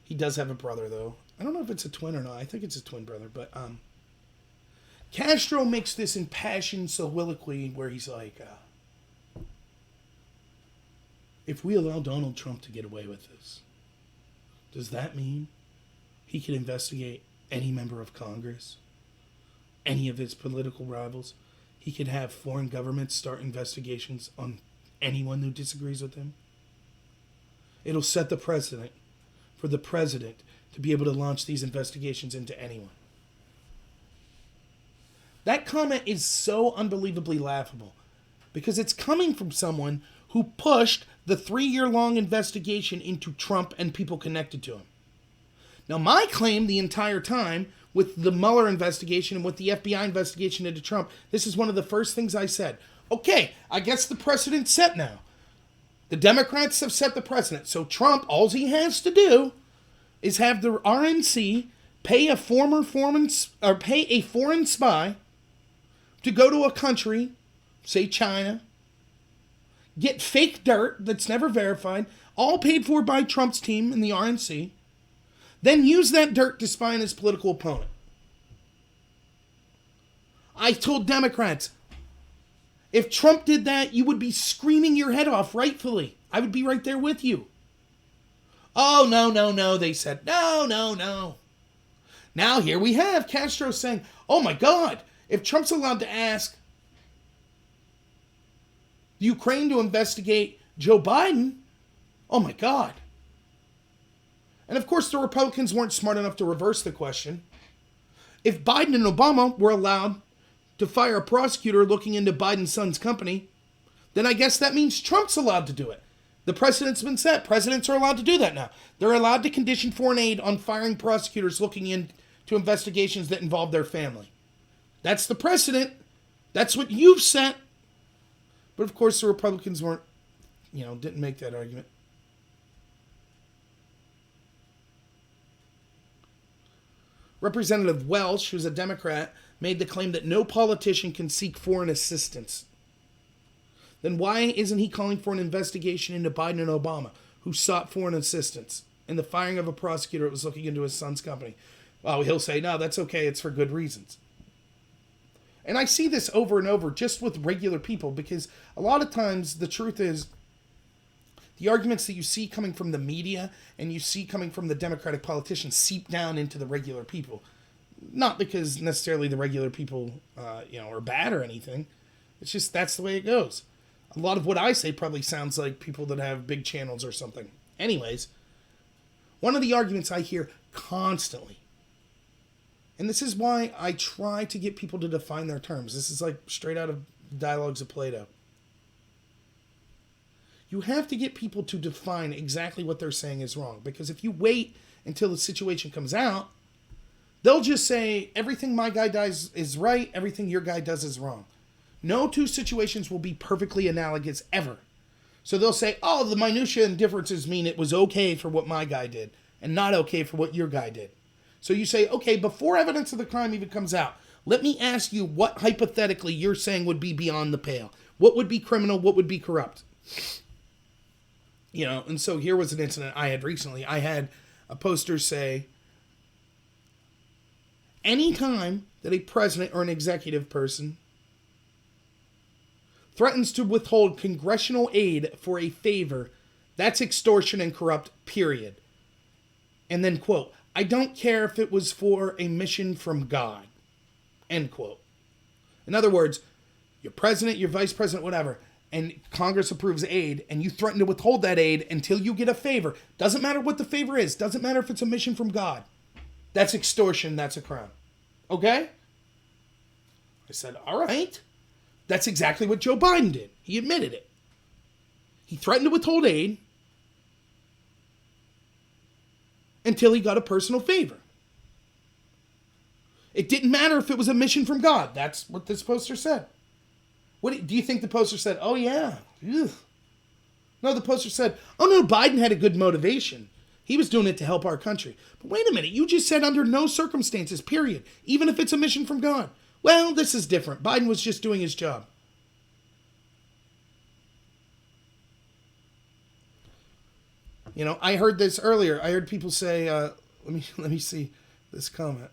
S1: he does have a brother, though. I don't know if it's a twin or not. I think it's a twin brother. But Castro makes this impassioned soliloquy where he's like, if we allow Donald Trump to get away with this, does that mean he can investigate any member of Congress, any of his political rivals? He could have foreign governments start investigations on anyone who disagrees with him. It'll set the precedent for the president to be able to launch these investigations into anyone. That comment is so unbelievably laughable because it's coming from someone who pushed the 3-year-long investigation into Trump and people connected to him. Now, my claim the entire time with the Mueller investigation and with the FBI investigation into Trump, this is one of the first things I said. Okay, I guess the precedent's set now. The Democrats have set the precedent. So Trump, all he has to do is have the RNC pay a foreign spy to go to a country, say China, get fake dirt that's never verified, all paid for by Trump's team and the RNC, then use that dirt to spy on his political opponent. I told Democrats, if Trump did that, you would be screaming your head off, rightfully. I would be right there with you. Oh, no, they said. No. Now here we have Castro saying, oh my God, if Trump's allowed to ask Ukraine to investigate Joe Biden, oh my God. And of course, the Republicans weren't smart enough to reverse the question. If Biden and Obama were allowed to fire a prosecutor looking into Biden's son's company, then I guess that means Trump's allowed to do it. The precedent's been set. Presidents are allowed to do that now. They're allowed to condition foreign aid on firing prosecutors looking into investigations that involve their family. That's the precedent. That's what you've set. But of course, the Republicans didn't make that argument. Representative Welch, who's a Democrat, made the claim that no politician can seek foreign assistance. Then why isn't he calling for an investigation into Biden and Obama, who sought foreign assistance in the firing of a prosecutor that was looking into his son's company? Well, he'll say, no, that's okay, it's for good reasons. And I see this over and over just with regular people because a lot of times the truth is the arguments that you see coming from the media and you see coming from the Democratic politicians seep down into the regular people. Not because necessarily the regular people, are bad or anything. It's just that's the way it goes. A lot of what I say probably sounds like people that have big channels or something. Anyways, one of the arguments I hear constantly, and this is why I try to get people to define their terms. This is like straight out of Dialogues of Plato. You have to get people to define exactly what they're saying is wrong. Because if you wait until the situation comes out, they'll just say, everything my guy does is right, everything your guy does is wrong. No two situations will be perfectly analogous ever. So they'll say, oh, the minutiae and differences mean it was okay for what my guy did and not okay for what your guy did. So you say, okay, before evidence of the crime even comes out, let me ask you what hypothetically you're saying would be beyond the pale. What would be criminal? What would be corrupt? And so here was an incident I had recently. I had a poster say, anytime that a president or an executive person threatens to withhold congressional aid for a favor, that's extortion and corrupt, period. And then, quote, I don't care if it was for a mission from God, end quote. In other words, your president, your vice president, whatever, and Congress approves aid, and you threaten to withhold that aid until you get a favor. Doesn't matter what the favor is. Doesn't matter if it's a mission from God. That's extortion. That's a crime. Okay? I said, all right. That's exactly what Joe Biden did. He admitted it. He threatened to withhold aid until he got a personal favor. It didn't matter if it was a mission from God. That's what this poster said. What do you think the poster said? Oh, yeah. Ugh. No, the poster said, oh, no, Biden had a good motivation. He was doing it to help our country. But wait a minute. You just said under no circumstances, period. Even if it's a mission from God. Well, this is different. Biden was just doing his job. You know, I heard this earlier. I heard people say, let me see this comment.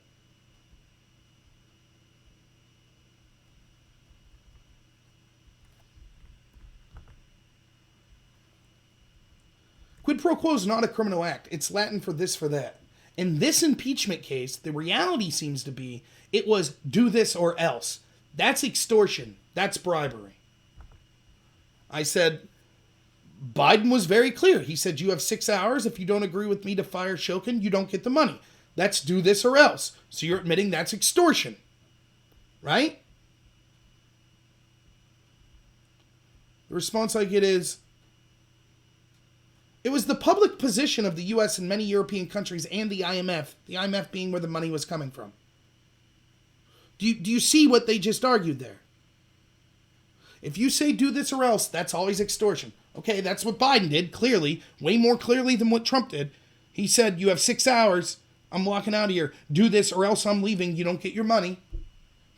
S1: Quid pro quo is not a criminal act. It's Latin for this, for that. In this impeachment case, the reality seems to be it was do this or else. That's extortion. That's bribery. I said, Biden was very clear. He said, you have 6 hours. If you don't agree with me to fire Shokin, you don't get the money. That's do this or else. So you're admitting that's extortion. Right? The response I get is, it was the public position of the U.S. and many European countries and the IMF being where the money was coming from. Do you see what they just argued there? If you say do this or else, that's always extortion. Okay, that's what Biden did, clearly, way more clearly than what Trump did. He said, you have 6 hours, I'm walking out of here. Do this or else I'm leaving, you don't get your money.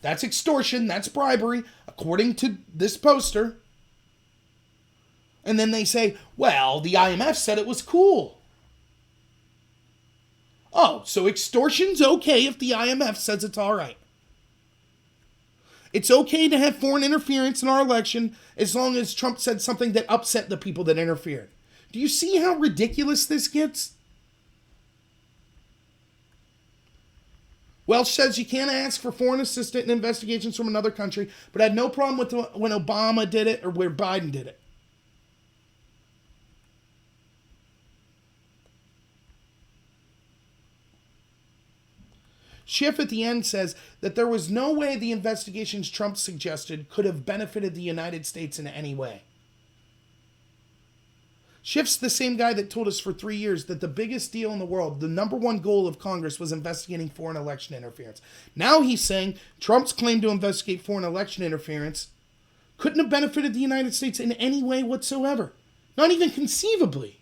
S1: That's extortion, that's bribery, according to this poster. And then they say, well, the IMF said it was cool. Oh, so extortion's okay if the IMF says it's all right. It's okay to have foreign interference in our election as long as Trump said something that upset the people that interfered. Do you see how ridiculous this gets? Welch says you can't ask for foreign assistance in investigations from another country, but had no problem with when Obama did it or where Biden did it. Schiff at the end says that there was no way the investigations Trump suggested could have benefited the United States in any way. Schiff's the same guy that told us for 3 years that the biggest deal in the world, the number one goal of Congress, was investigating foreign election interference. Now he's saying Trump's claim to investigate foreign election interference couldn't have benefited the United States in any way whatsoever. Not even conceivably.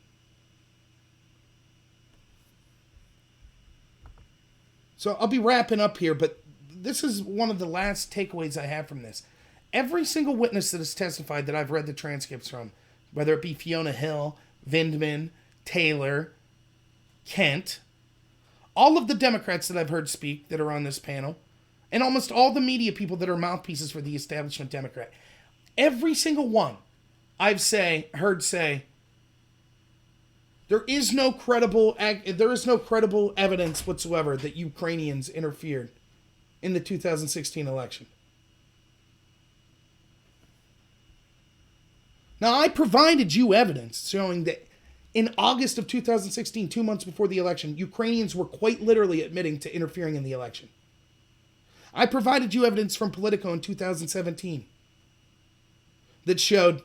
S1: So I'll be wrapping up here, but this is one of the last takeaways I have from this. Every single witness that has testified that I've read the transcripts from, whether it be Fiona Hill, Vindman, Taylor, Kent, all of the Democrats that I've heard speak that are on this panel, and almost all the media people that are mouthpieces for the establishment Democrat, every single one I've heard say, there is no credible evidence whatsoever that Ukrainians interfered in the 2016 election. Now, I provided you evidence showing that in August of 2016, 2 months before the election, Ukrainians were quite literally admitting to interfering in the election. I provided you evidence from Politico in 2017 that showed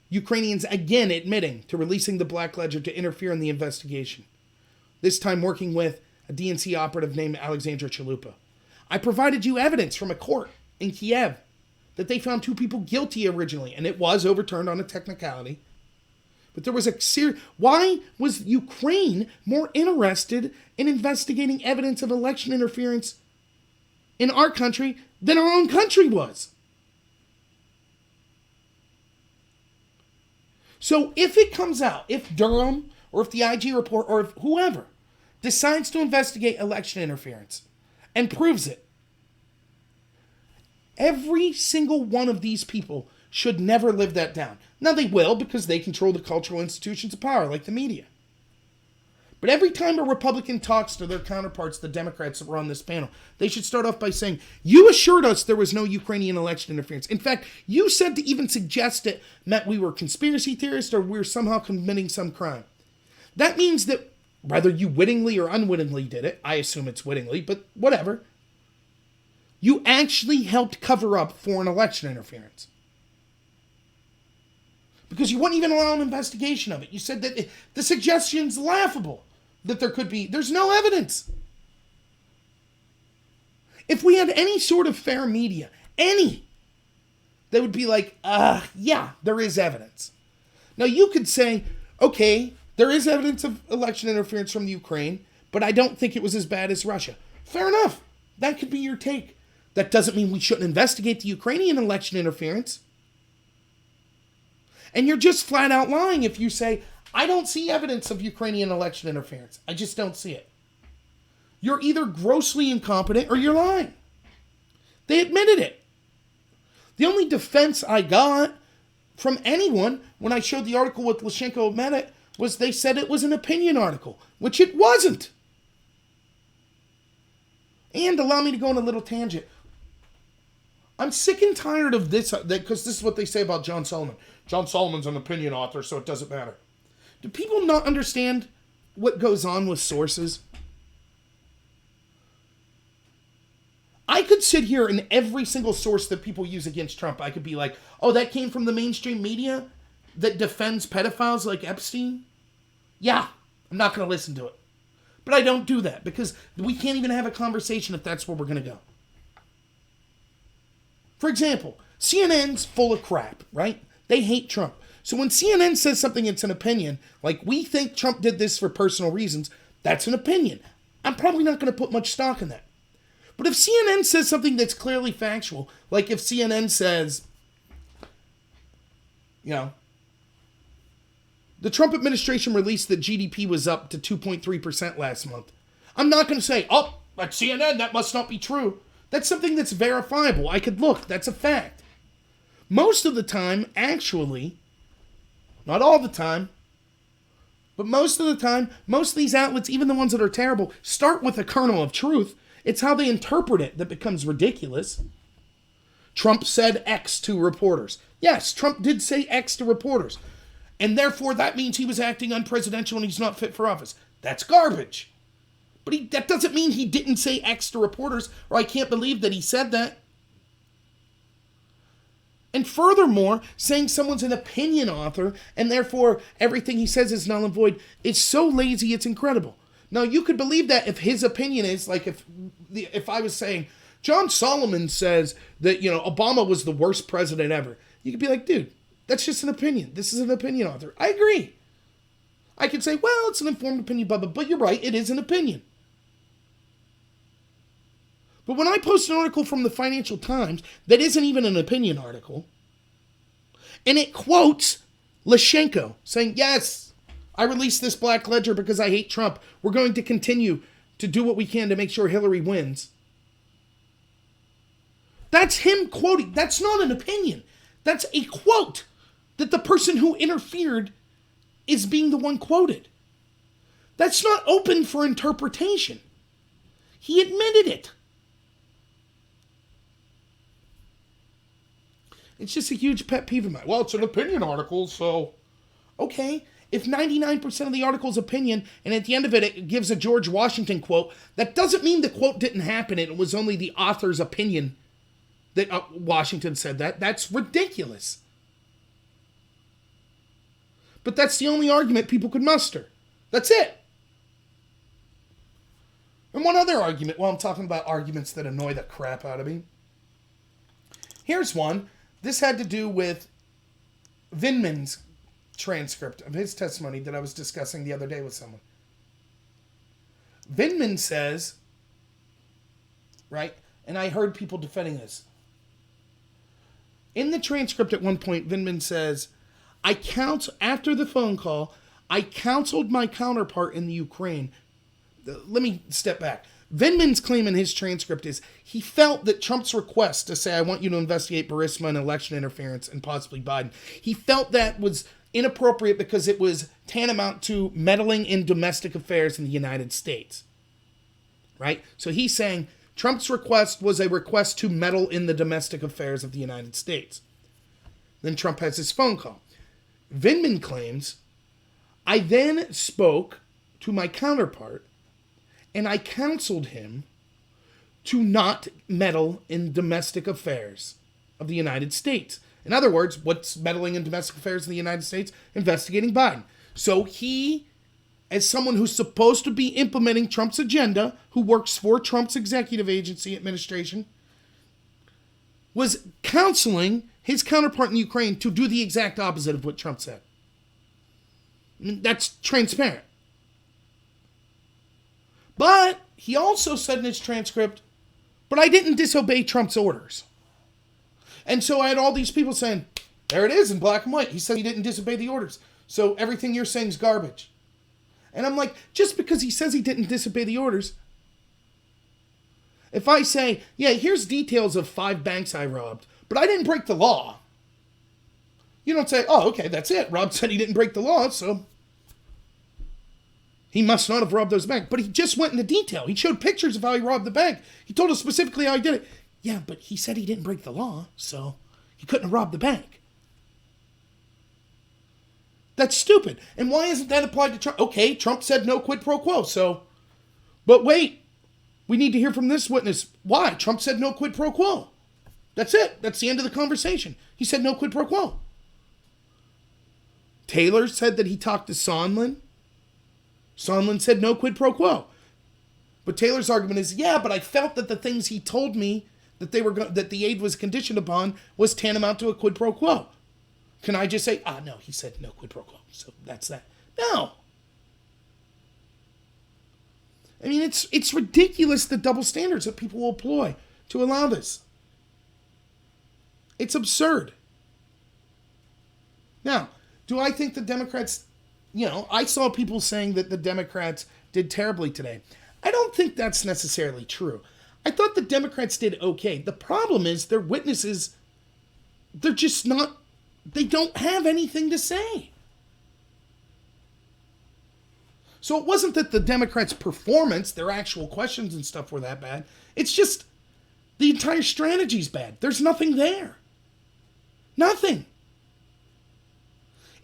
S1: Ukrainians again admitting to releasing the Black Ledger to interfere in the investigation, this time working with a DNC operative named Alexandra Chalupa. I provided you evidence from a court in Kiev that they found 2 people guilty originally, and it was overturned on a technicality. But there was why was Ukraine more interested in investigating evidence of election interference in our country than our own country was? So if it comes out, if Durham or if the IG report or if whoever decides to investigate election interference and proves it, every single one of these people should never live that down. Now they will, because they control the cultural institutions of power like the media. But every time a Republican talks to their counterparts, the Democrats that were on this panel, they should start off by saying, you assured us there was no Ukrainian election interference. In fact, you said to even suggest it meant we were conspiracy theorists or we were somehow committing some crime. That means that whether you wittingly or unwittingly did it, I assume it's wittingly, but whatever, you actually helped cover up foreign election interference. Because you wouldn't even allow an investigation of it. You said that the suggestion's laughable. That there could be, there's no evidence. If we had any sort of fair media, they would be like, yeah, there is evidence. Now you could say, okay, there is evidence of election interference from the Ukraine, but I don't think it was as bad as Russia. Fair enough. That could be your take. That doesn't mean we shouldn't investigate the Ukrainian election interference. And you're just flat out lying if you say, I don't see evidence of Ukrainian election interference. I just don't see it. You're either grossly incompetent or you're lying. They admitted it. The only defense I got from anyone when I showed the article with Lyshenko met it was they said it was an opinion article, which it wasn't. And allow me to go on a little tangent. I'm sick and tired of this, because this is what they say about John Solomon. John Solomon's an opinion author, so it doesn't matter. Do people not understand what goes on with sources? I could sit here and every single source that people use against Trump, I could be like, oh, that came from the mainstream media that defends pedophiles like Epstein? Yeah, I'm not going to listen to it. But I don't do that because we can't even have a conversation if that's where we're going to go. For example, CNN's full of crap, right? They hate Trump. So when CNN says something, it's an opinion, like we think Trump did this for personal reasons, that's an opinion. I'm probably not going to put much stock in that. But if CNN says something that's clearly factual, like if CNN says, the Trump administration released that GDP was up to 2.3% last month. I'm not going to say, oh, that's CNN, that must not be true. That's something that's verifiable. I could look. That's a fact. Most of the time, actually, not all the time, but most of the time, most of these outlets, even the ones that are terrible, start with a kernel of truth. It's how they interpret it that becomes ridiculous. Trump said X to reporters. Yes, Trump did say X to reporters. And therefore, that means he was acting unpresidential and he's not fit for office. That's garbage. But that doesn't mean he didn't say X to reporters, or I can't believe that he said that. And furthermore, saying someone's an opinion author, and therefore everything he says is null and void, is so lazy, it's incredible. Now, you could believe that if his opinion is, like if I was saying, John Solomon says that, Obama was the worst president ever. You could be like, dude, that's just an opinion. This is an opinion author. I agree. I could say, well, it's an informed opinion, but you're right, it is an opinion. But when I post an article from the Financial Times that isn't even an opinion article, and it quotes Lyshenko saying, yes, I released this black ledger because I hate Trump. We're going to continue to do what we can to make sure Hillary wins. That's him quoting. That's not an opinion. That's a quote that the person who interfered is being the one quoted. That's not open for interpretation. He admitted it. It's just a huge pet peeve of mine. Well, it's an opinion article, so... Okay, if 99% of the article's opinion, and at the end of it, it gives a George Washington quote, that doesn't mean the quote didn't happen and it was only the author's opinion that Washington said that. That's ridiculous. But that's the only argument people could muster. That's it. And one other argument, while I'm talking about arguments that annoy the crap out of me. Here's one. This had to do with Vindman's transcript of his testimony that I was discussing the other day with someone. Vindman says, right, and I heard people defending this. In the transcript at one point, Vindman says, after the phone call, I counseled my counterpart in the Ukraine. Let me step back. Vindman's claim in his transcript is he felt that Trump's request to say, I want you to investigate Burisma and election interference and possibly Biden, he felt that was inappropriate because it was tantamount to meddling in domestic affairs in the United States. Right? So he's saying Trump's request was a request to meddle in the domestic affairs of the United States. Then Trump has his phone call. Vindman claims, I then spoke to my counterpart and I counseled him to not meddle in domestic affairs of the United States. In other words, what's meddling in domestic affairs of the United States? Investigating Biden. So he as someone who's supposed to be implementing Trump's agenda, who works for Trump's executive agency administration, was counseling his counterpart in Ukraine to do the exact opposite of what Trump said. I mean, that's transparent. But he also said in his transcript, but I didn't disobey Trump's orders. And so I had all these people saying, there it is in black and white. He said he didn't disobey the orders. So everything you're saying is garbage. And I'm like, just because he says he didn't disobey the orders, if I say, yeah, here's details of 5 banks I robbed, but I didn't break the law. You don't say, oh, okay, that's it. Rob said he didn't break the law, so he must not have robbed those banks. But he just went into detail. He showed pictures of how he robbed the bank. He told us specifically how he did it. Yeah, but he said he didn't break the law, so he couldn't have robbed the bank. That's stupid. And why isn't that applied to Trump? Okay, Trump said no quid pro quo, so, but wait, we need to hear from this witness. Why? Trump said no quid pro quo. That's it. That's the end of the conversation. He said no quid pro quo. Taylor said that he talked to Sondland. Sondland said no quid pro quo. But Taylor's argument is, yeah, but I felt that the things he told me that that the aid was conditioned upon was tantamount to a quid pro quo. Can I just say, no, he said no quid pro quo, so that's that. No. I mean, it's ridiculous the double standards that people will employ to allow this. It's absurd. Now, do I think the Democrats, I saw people saying that the Democrats did terribly today. I don't think that's necessarily true. I thought the Democrats did okay. The problem is their witnesses, they're just not, they don't have anything to say. So it wasn't that the Democrats' performance, their actual questions and stuff were that bad. It's just the entire strategy's bad. There's nothing there. Nothing.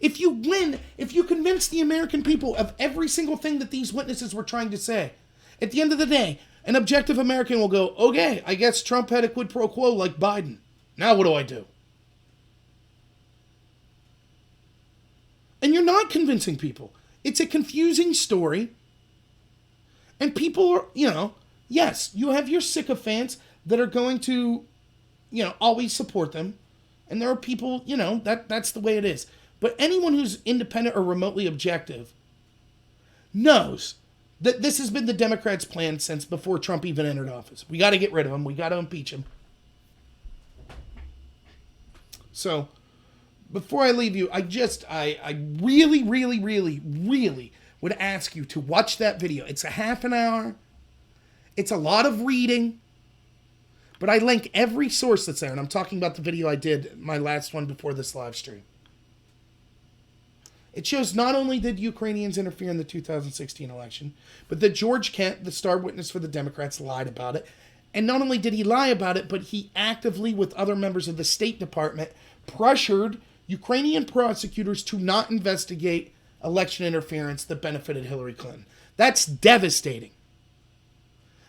S1: If you win, if you convince the American people of every single thing that these witnesses were trying to say, at the end of the day, an objective American will go, okay, I guess Trump had a quid pro quo like Biden. Now what do I do? And you're not convincing people. It's a confusing story. And people are, yes, you have your sycophants that are going to, always support them. And there are people, that's the way it is. But anyone who's independent or remotely objective knows that this has been the Democrats' plan since before Trump even entered office. We got to get rid of him. We got to impeach him. So, before I leave you, I really, really, really, really would ask you to watch that video. It's a half an hour. It's a lot of reading. But I link every source that's there. And I'm talking about the video I did, my last one before this live stream. It shows not only did Ukrainians interfere in the 2016 election, but that George Kent, the star witness for the Democrats, lied about it. And not only did he lie about it, but he actively, with other members of the State Department, pressured Ukrainian prosecutors to not investigate election interference that benefited Hillary Clinton. That's devastating.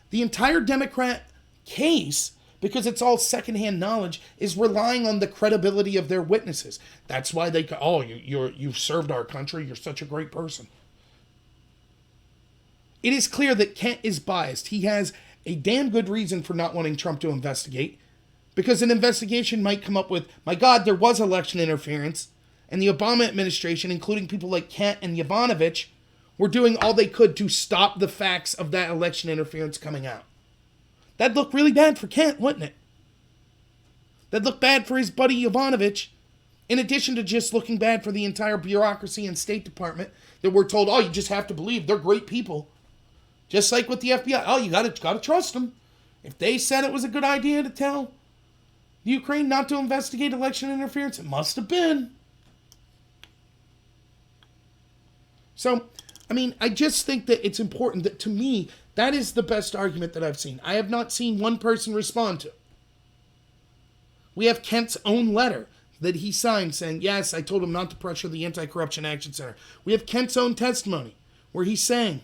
S1: The entire Democrat case, because it's all secondhand knowledge, is relying on the credibility of their witnesses. That's why they go, you've served our country, you're such a great person. It is clear that Kent is biased. He has a damn good reason for not wanting Trump to investigate, because an investigation might come up with, my God, there was election interference, and the Obama administration, including people like Kent and Yovanovitch, were doing all they could to stop the facts of that election interference coming out. That'd look really bad for Kent, wouldn't it? That'd look bad for his buddy Yovanovitch, in addition to just looking bad for the entire bureaucracy and State Department that we're told, you just have to believe they're great people. Just like with the FBI. You gotta trust them. If they said it was a good idea to tell Ukraine not to investigate election interference, it must have been. So, I just think that it's important that, to me, that is the best argument that I've seen. I have not seen one person respond to. We have Kent's own letter that he signed saying, yes, I told him not to pressure the Anti-Corruption Action Center. We have Kent's own testimony where he's saying,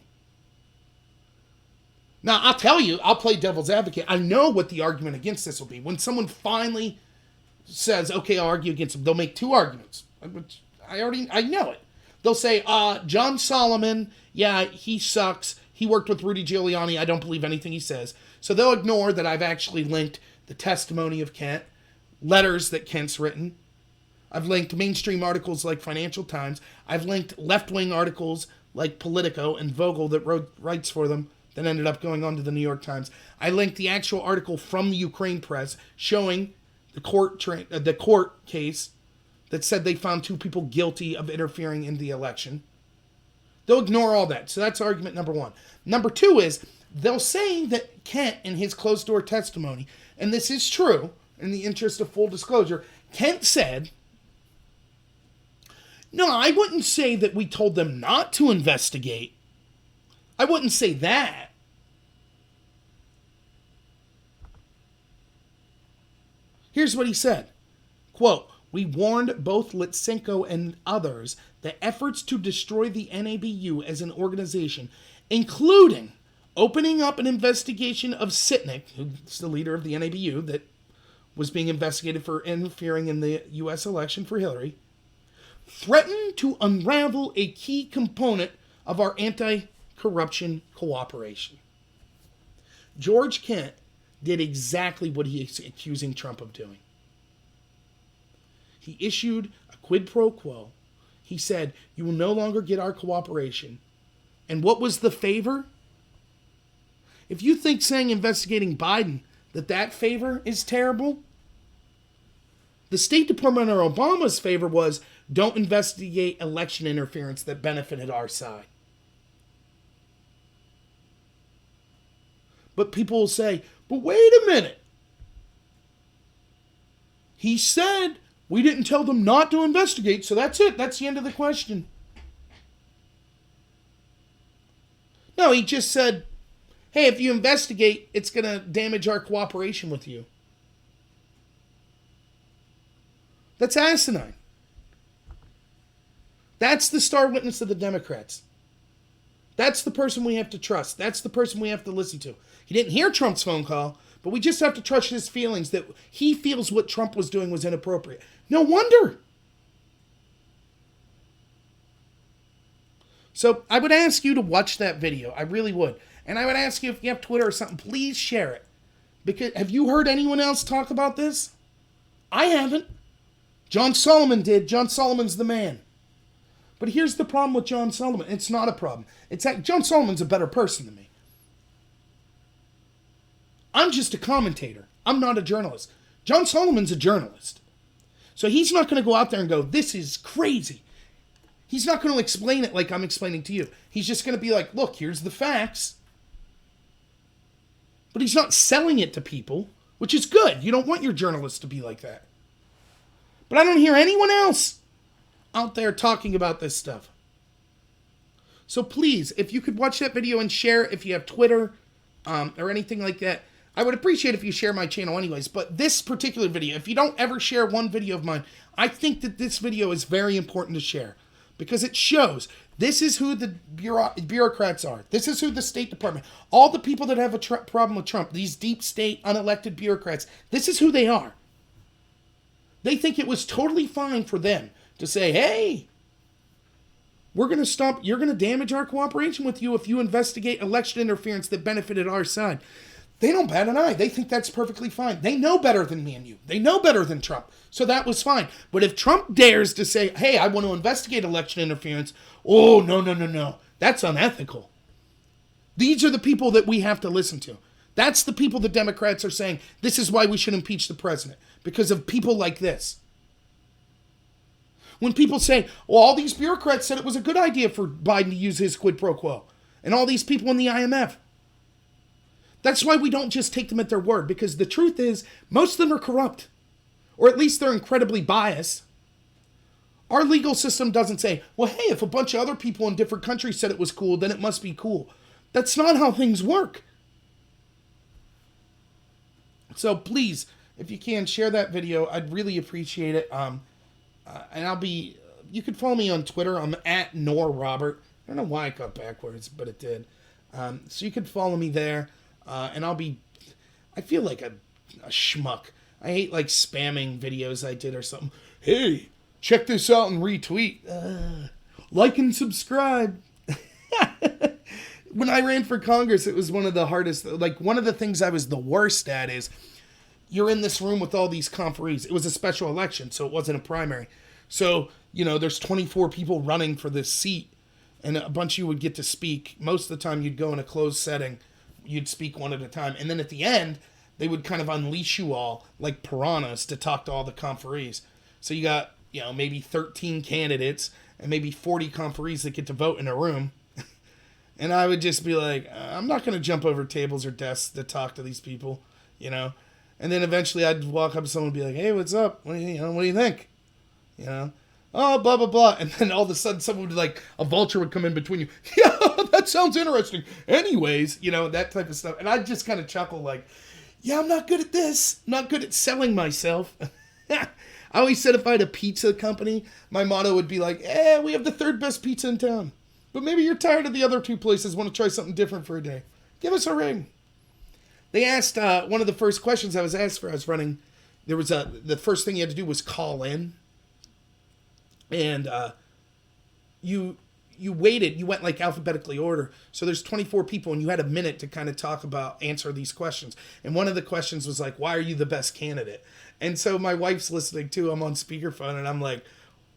S1: now, I'll tell you, I'll play devil's advocate. I know what the argument against this will be. When someone finally says, okay, I'll argue against them, they'll make two arguments. I know it. They'll say, John Solomon, yeah, he sucks. He worked with Rudy Giuliani. I don't believe anything he says. So they'll ignore that I've actually linked the testimony of Kent, letters that Kent's written. I've linked mainstream articles like Financial Times. I've linked left-wing articles like Politico and Vogel that writes for them that ended up going on to the New York Times. I linked the actual article from the Ukraine press showing the court case that said they found 2 people guilty of interfering in the election. They'll ignore all that. So that's argument number 1. Number 2 is they'll say that Kent, in his closed-door testimony, and this is true in the interest of full disclosure, Kent said, no, I wouldn't say that we told them not to investigate. I wouldn't say that. Here's what he said. Quote, we warned both Litsenko and others that efforts to destroy the NABU as an organization, including opening up an investigation of Sitnik, who's the leader of the NABU that was being investigated for interfering in the U.S. election for Hillary, threatened to unravel a key component of our anti-corruption cooperation. George Kent did exactly what he's accusing Trump of doing. He issued a quid pro quo. He said, you will no longer get our cooperation. And what was the favor? If you think saying investigating Biden, that favor is terrible, the State Department or Obama's favor was don't investigate election interference that benefited our side. But people will say, but wait a minute. He said we didn't tell them not to investigate, so that's it. That's the end of the question. No, he just said, hey, if you investigate, it's going to damage our cooperation with you. That's asinine. That's the star witness of the Democrats. That's the person we have to trust. That's the person we have to listen to. He didn't hear Trump's phone call, but we just have to trust his feelings that he feels what Trump was doing was inappropriate. No wonder. So I would ask you to watch that video. I really would. And I would ask you if you have Twitter or something, please share it. Because have you heard anyone else talk about this? I haven't. John Solomon did. John Solomon's the man. But here's the problem with John Solomon. It's not a problem. It's that John Solomon's a better person than me. I'm just a commentator. I'm not a journalist. John Solomon's a journalist. So he's not going to go out there and go, this is crazy. He's not going to explain it like I'm explaining to you. He's just going to be like, look, here's the facts. But he's not selling it to people, which is good. You don't want your journalists to be like that. But I don't hear anyone else out there talking about this stuff. So please, if you could watch that video and share it, if you have Twitter or anything like that, I would appreciate if you share my channel anyways. But this particular video, if you don't ever share one video of mine, I think that this video is very important to share. Because it shows this is who the bureaucrats are. This is who the State Department, all the people that have a problem with Trump, these deep state unelected bureaucrats, this is who they are. They think it was totally fine for them to say, hey, we're going to stop, you're going to damage our cooperation with you if you investigate election interference that benefited our side. They don't bat an eye. They think that's perfectly fine. They know better than me and you. They know better than Trump. So that was fine. But if Trump dares to say, hey, I want to investigate election interference, oh, no. That's unethical. These are the people that we have to listen to. That's the people the Democrats are saying, this is why we should impeach the president. Because of people like this. When people say, well, all these bureaucrats said it was a good idea for Biden to use his quid pro quo. And all these people in the IMF. That's why we don't just take them at their word. Because the truth is, most of them are corrupt. Or at least they're incredibly biased. Our legal system doesn't say, well, hey, if a bunch of other people in different countries said it was cool, then it must be cool. That's not how things work. So please, if you can, share that video. I'd really appreciate it. And you can follow me on Twitter. I'm at NorRobert. I don't know why it got backwards, but it did. So you can follow me there. And I feel like a schmuck. I hate like spamming videos I did or something. Hey, check this out and retweet. like and subscribe. When I ran for Congress, it was one of the hardest, like one of the things I was the worst at is you're in this room with all these conferees. It was a special election, so it wasn't a primary. So, there's 24 people running for this seat, and a bunch of you would get to speak. Most of the time you'd go in a closed setting. You'd speak one at a time. And then at the end, they would kind of unleash you all like piranhas to talk to all the conferees. So you got, maybe 13 candidates and maybe 40 conferees that get to vote in a room. And I would just be like, I'm not going to jump over tables or desks to talk to these people, And then eventually I'd walk up to someone and be like, hey, what's up? What do you think? Oh, blah, blah, blah. And then all of a sudden someone would a vulture would come in between you. Yeah, that sounds interesting. Anyways, that type of stuff. And I'd just kind of chuckle like, yeah, I'm not good at this. I'm not good at selling myself. I always said if I had a pizza company, my motto would be like, we have the third best pizza in town. But maybe you're tired of the other two places, want to try something different for a day. Give us a ring. They asked, one of the first questions I was asked for, I was running, there was the first thing you had to do was call in. And you waited, you went like alphabetically order. So there's 24 people and you had a minute to kind of answer these questions. And one of the questions was like, why are you the best candidate? And so my wife's listening too. I'm on speakerphone and I'm like,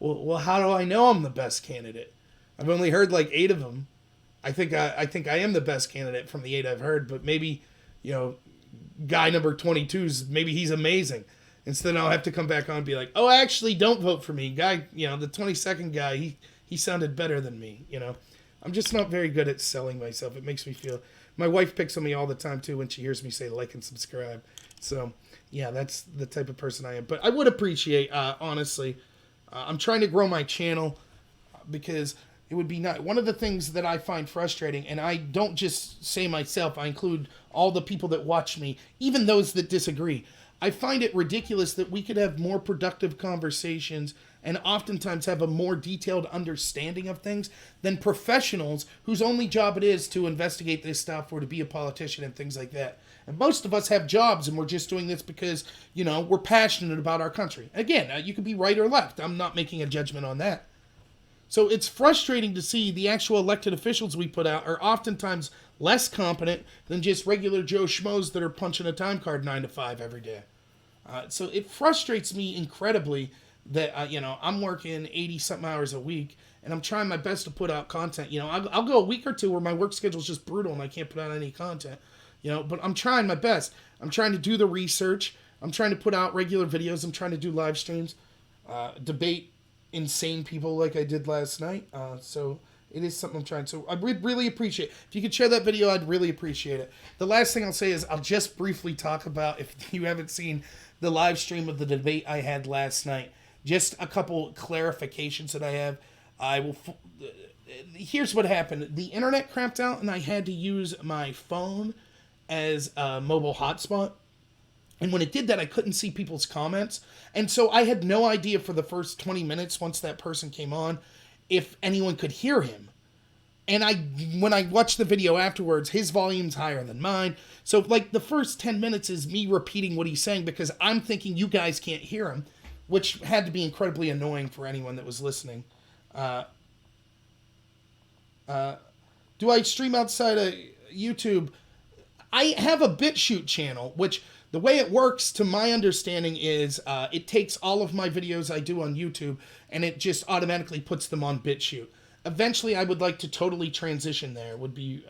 S1: well, how do I know I'm the best candidate? I've only heard like 8 of them. I think I am the best candidate from the 8 I've heard, but maybe, guy number 22's, maybe he's amazing. Instead, I'll have to come back on and be like, oh, actually, don't vote for me. Guy, the 22nd guy, he sounded better than me, I'm just not very good at selling myself. It makes me feel... My wife picks on me all the time, too, when she hears me say like and subscribe. So, yeah, that's the type of person I am. But I would appreciate, honestly, I'm trying to grow my channel because it would be nice. One of the things that I find frustrating, and I don't just say myself, I include all the people that watch me, even those that disagree. I find it ridiculous that we could have more productive conversations and oftentimes have a more detailed understanding of things than professionals whose only job it is to investigate this stuff or to be a politician and things like that. And most of us have jobs and we're just doing this because, we're passionate about our country. Again, you could be right or left. I'm not making a judgment on that. So it's frustrating to see the actual elected officials we put out are oftentimes less competent than just regular Joe Schmoes that are punching a time card 9 to 5 every day. So it frustrates me incredibly that, I'm working 80-something hours a week, and I'm trying my best to put out content. I'll go a week or two where my work schedule is just brutal and I can't put out any content, but I'm trying my best. I'm trying to do the research. I'm trying to put out regular videos. I'm trying to do live streams, debate insane people like I did last night. So it is something I'm trying. So I would really appreciate if you could share that video. I'd really appreciate it. The last thing I'll say is I'll just briefly talk about, if you haven't seen the live stream of the debate I had last night, just a couple clarifications that I have. Here's what happened. The internet crapped out and I had to use my phone as a mobile hotspot. And when it did that, I couldn't see people's comments. And so I had no idea for the first 20 minutes, once that person came on, if anyone could hear him. And when I watched the video afterwards, his volume's higher than mine. So like the first 10 minutes is me repeating what he's saying because I'm thinking you guys can't hear him, which had to be incredibly annoying for anyone that was listening. Do I stream outside of YouTube? I have a BitChute channel, which the way it works, to my understanding, is it takes all of my videos I do on YouTube and it just automatically puts them on BitChute. Eventually, I would like to totally transition there, would be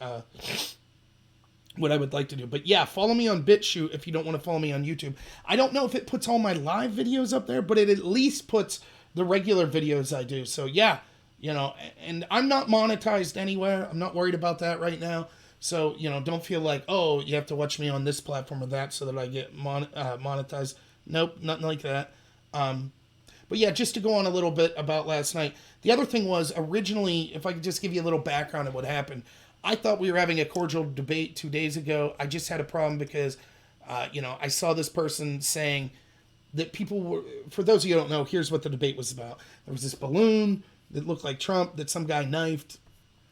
S1: what I would like to do. But yeah, follow me on BitChute if you don't want to follow me on YouTube. I don't know if it puts all my live videos up there, but it at least puts the regular videos I do. So yeah, and I'm not monetized anywhere. I'm not worried about that right now. So, don't feel like, oh, you have to watch me on this platform or that so that I get monetized. Nope, nothing like that. But yeah, just to go on a little bit about last night. The other thing was, originally, if I could just give you a little background of what happened, I thought we were having a cordial debate 2 days ago. I just had a problem because, I saw this person saying that people were, for those of you who don't know, here's what the debate was about. There was this balloon that looked like Trump that some guy knifed.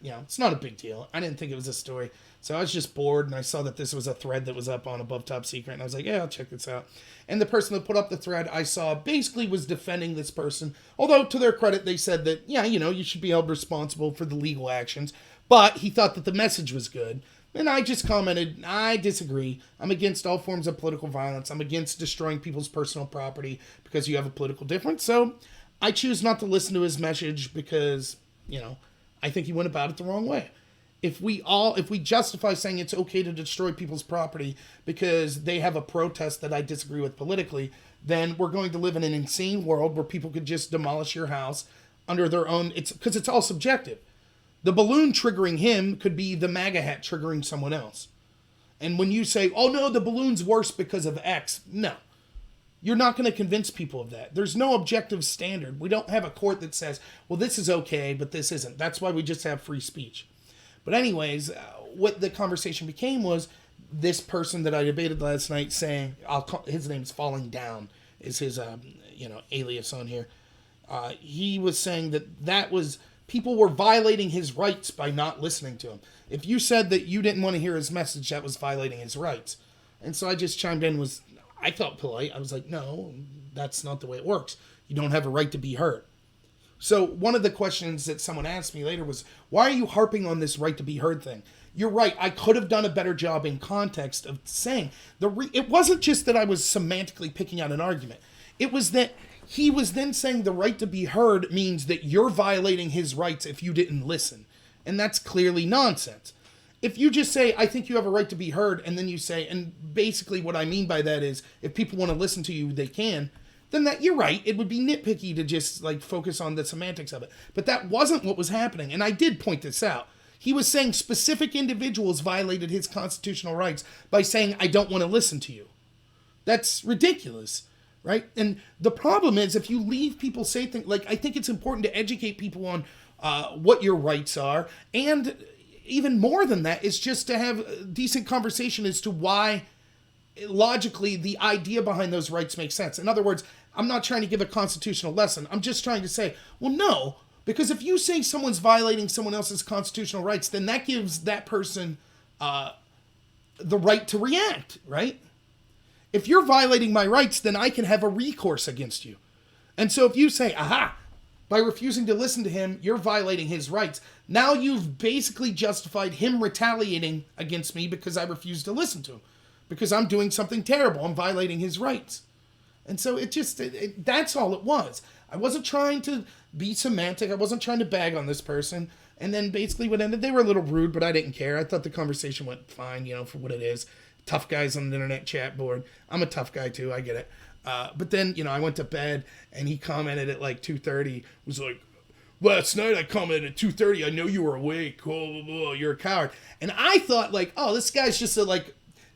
S1: It's not a big deal. I didn't think it was a story. So I was just bored, and I saw that this was a thread that was up on Above Top Secret, and I was like, yeah, I'll check this out. And the person that put up the thread I saw basically was defending this person, although to their credit, they said that, yeah, you should be held responsible for the legal actions, but he thought that the message was good. And I just commented, I disagree. I'm against all forms of political violence. I'm against destroying people's personal property because you have a political difference. So I choose not to listen to his message because, I think he went about it the wrong way. If we justify saying it's okay to destroy people's property because they have a protest that I disagree with politically, then we're going to live in an insane world where people could just demolish your house under their own, because it's all subjective. The balloon triggering him could be the MAGA hat triggering someone else. And when you say, oh no, the balloon's worse because of X, no. You're not going to convince people of that. There's no objective standard. We don't have a court that says, well, this is okay, but this isn't. That's why we just have free speech. But anyways, what the conversation became was this person that I debated last night saying, his name's Falling Down, is his, alias on here. He was saying that was, people were violating his rights by not listening to him. If you said that you didn't want to hear his message, that was violating his rights. And so I just chimed in, I felt polite. I was like, no, that's not the way it works. You don't have a right to be heard. So one of the questions that someone asked me later was, why are you harping on this right to be heard thing? You're right. I could have done a better job in context of saying it wasn't just that I was semantically picking out an argument. It was that he was then saying the right to be heard means that you're violating his rights if you didn't listen. And that's clearly nonsense. If you just say, I think you have a right to be heard, and then you say, and basically what I mean by that is, if people want to listen to you, they can, then that you're right. It would be nitpicky to just focus on the semantics of it. But that wasn't what was happening. And I did point this out. He was saying specific individuals violated his constitutional rights by saying, I don't want to listen to you. That's ridiculous, right? And the problem is if you leave people say things, I think it's important to educate people on what your rights are. And even more than that is just to have a decent conversation as to why logically the idea behind those rights makes sense. In other words, I'm not trying to give a constitutional lesson. I'm just trying to say, well, no, because if you say someone's violating someone else's constitutional rights, then that gives that person the right to react, right? If you're violating my rights, then I can have a recourse against you. And so if you say, aha, by refusing to listen to him, you're violating his rights. Now you've basically justified him retaliating against me because I refused to listen to him. Because I'm doing something terrible. I'm violating his rights. And so that's all it was. I wasn't trying to be semantic. I wasn't trying to bag on this person. And then basically what ended, they were a little rude, but I didn't care. I thought the conversation went fine, for what it is. Tough guys on the internet chat board. I'm a tough guy too, I get it. But then, I went to bed and he commented at 2:30, was like, last night I commented at 2:30, I know you were awake, you're a coward. And I thought oh, this guy's just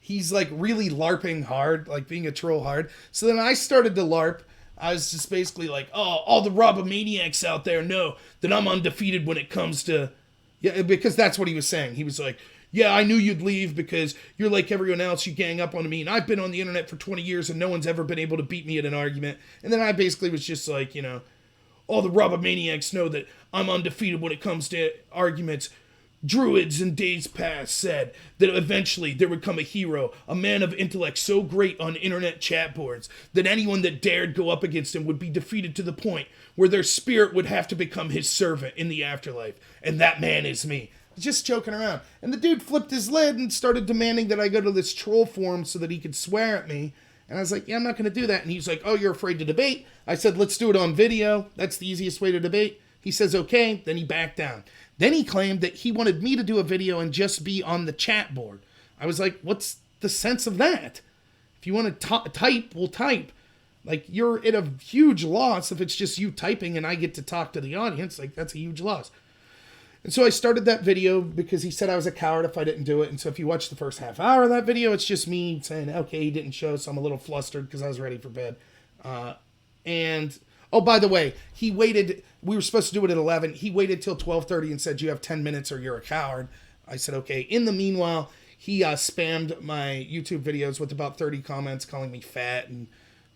S1: he's really LARPing hard, being a troll hard. So then I started to LARP. I was just basically oh, all the robomaniacs out there know that I'm undefeated when it comes to, yeah, because that's what he was saying. He was like, yeah, I knew you'd leave because you're like everyone else. You gang up on me. And I've been on the internet for 20 years and no one's ever been able to beat me at an argument. And then I basically was just all the robomaniacs know that I'm undefeated when it comes to arguments. Druids in days past said that eventually there would come a hero, a man of intellect so great on internet chat boards that anyone that dared go up against him would be defeated to the point where their spirit would have to become his servant in the afterlife. And that man is me. Just joking around. And the dude flipped his lid and started demanding that I go to this troll forum so that he could swear at me. And I was like, yeah, I'm not going to do that. And he's like, oh, you're afraid to debate? I said, let's do it on video. That's the easiest way to debate. He says, okay. Then he backed down. Then he claimed that he wanted me to do a video and just be on the chat board. I was like, what's the sense of that? If you want to type, we'll type. You're at a huge loss if it's just you typing and I get to talk to the audience. That's a huge loss. And so I started that video because he said I was a coward if I didn't do it. And so if you watch the first half hour of that video, it's just me saying, okay, he didn't show, so I'm a little flustered because I was ready for bed. And, oh, by the way, he waited. We were supposed to do it at 11. He waited till 12:30 and said, you have 10 minutes or you're a coward. I said, okay. In the meanwhile, he spammed my YouTube videos with about 30 comments calling me fat and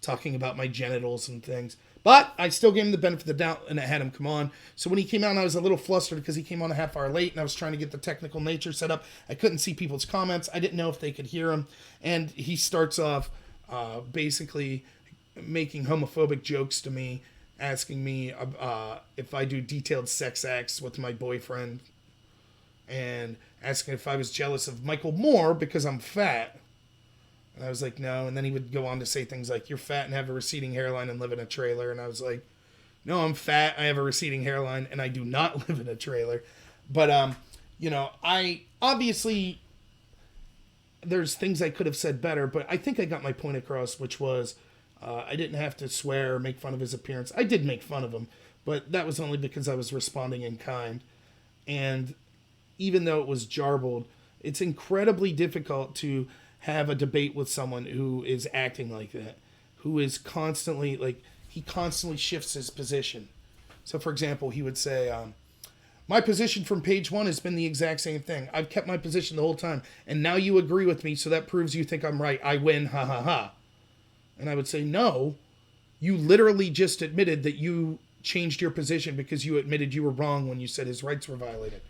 S1: talking about my genitals and things. But I still gave him the benefit of the doubt, and I had him come on. So when he came on, I was a little flustered because he came on a half hour late, and I was trying to get the technical nature set up. I couldn't see people's comments. I didn't know if they could hear him. And he starts off basically making homophobic jokes to me, asking me if I do detailed sex acts with my boyfriend, and asking if I was jealous of Michael Moore because I'm fat. And I was like, no. And then he would go on to say things like, you're fat and have a receding hairline and live in a trailer. And I was like, no, I'm fat, I have a receding hairline, and I do not live in a trailer. But, I obviously, there's things I could have said better, but I think I got my point across, which was I didn't have to swear or make fun of his appearance. I did make fun of him, but that was only because I was responding in kind. And even though it was jarbled, it's incredibly difficult to have a debate with someone who is acting like that, who is constantly, he constantly shifts his position. So, for example, he would say, my position from page 1 has been the exact same thing. I've kept my position the whole time, and now you agree with me, so that proves you think I'm right. I win, ha ha ha. And I would say, no, you literally just admitted that you changed your position because you admitted you were wrong when you said his rights were violated.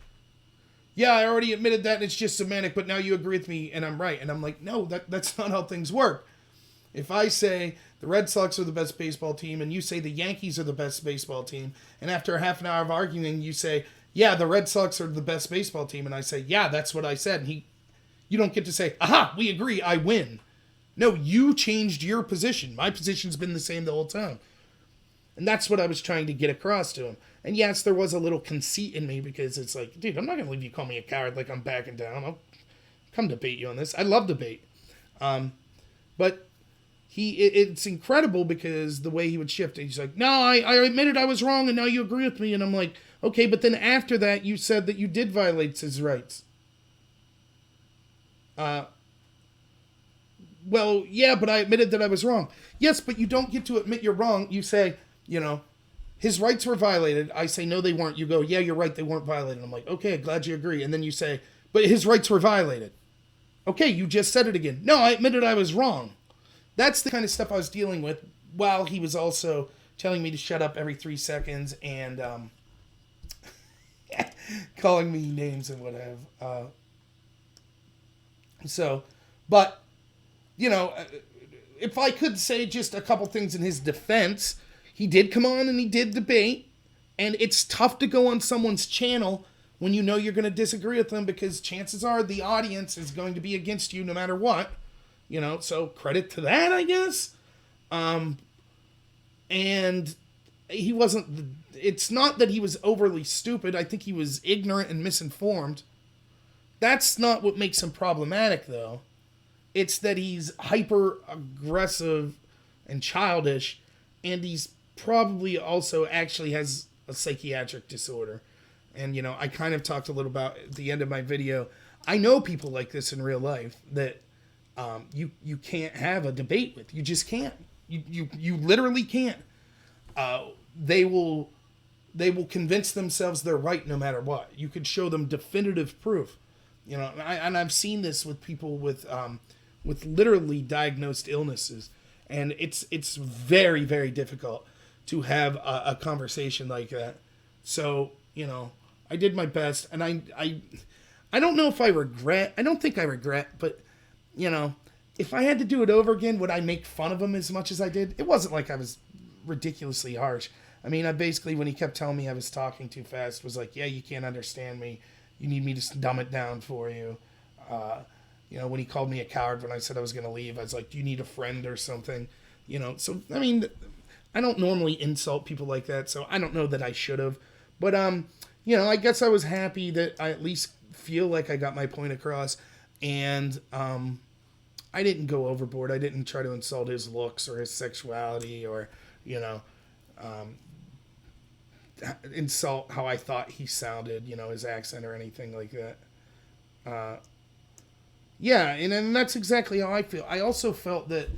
S1: Yeah, I already admitted that, and it's just semantic, but now you agree with me, and I'm right. And I'm like, no, that's not how things work. If I say the Red Sox are the best baseball team, and you say the Yankees are the best baseball team, and after a half an hour of arguing, you say, yeah, the Red Sox are the best baseball team, and I say, yeah, that's what I said, and you don't get to say, aha, we agree, I win. No, you changed your position. My position's been the same the whole time. And that's what I was trying to get across to him. And yes, there was a little conceit in me because it's like, dude, I'm not going to leave you call me a coward like I'm backing down. I'll come debate you on this. I love debate. But it's incredible because the way he would shift it. He's like, no, I admitted I was wrong and now you agree with me. And I'm like, okay, but then after that you said that you did violate his rights. Well, yeah, but I admitted that I was wrong. Yes, but you don't get to admit you're wrong. You say, his rights were violated. I say, no, they weren't. You go, yeah, you're right, they weren't violated. I'm like, okay, glad you agree. And then you say, but his rights were violated. Okay, you just said it again. No, I admitted I was wrong. That's the kind of stuff I was dealing with while he was also telling me to shut up every 3 seconds and calling me names and what have. But, if I could say just a couple things in his defense, he did come on and he did debate, and it's tough to go on someone's channel when you know you're going to disagree with them because chances are the audience is going to be against you no matter what, so credit to that, I guess. And he wasn't, it's not that he was overly stupid. I think he was ignorant and misinformed. That's not what makes him problematic, though. It's that he's hyper aggressive and childish, and he's probably also actually has a psychiatric disorder. And, I kind of talked a little about at the end of my video. I know people like this in real life that you can't have a debate with. You just can't. You literally can't. They will convince themselves they're right no matter what. You could show them definitive proof. And I've seen this with people with literally diagnosed illnesses, and it's very, very difficult to have a conversation like that. So, I did my best, and I don't know if I regret. I don't think I regret, but if I had to do it over again, would I make fun of him as much as I did? It wasn't like I was ridiculously harsh. I mean, I basically, when he kept telling me I was talking too fast, was like, yeah, you can't understand me. You need me to dumb it down for you. When he called me a coward when I said I was going to leave, I was like, do you need a friend or something? So, I mean, I don't normally insult people like that, so I don't know that I should have. But, I guess I was happy that I at least feel like I got my point across. And I didn't go overboard. I didn't try to insult his looks or his sexuality or, insult how I thought he sounded, his accent or anything like that. And that's exactly how I feel. I also felt that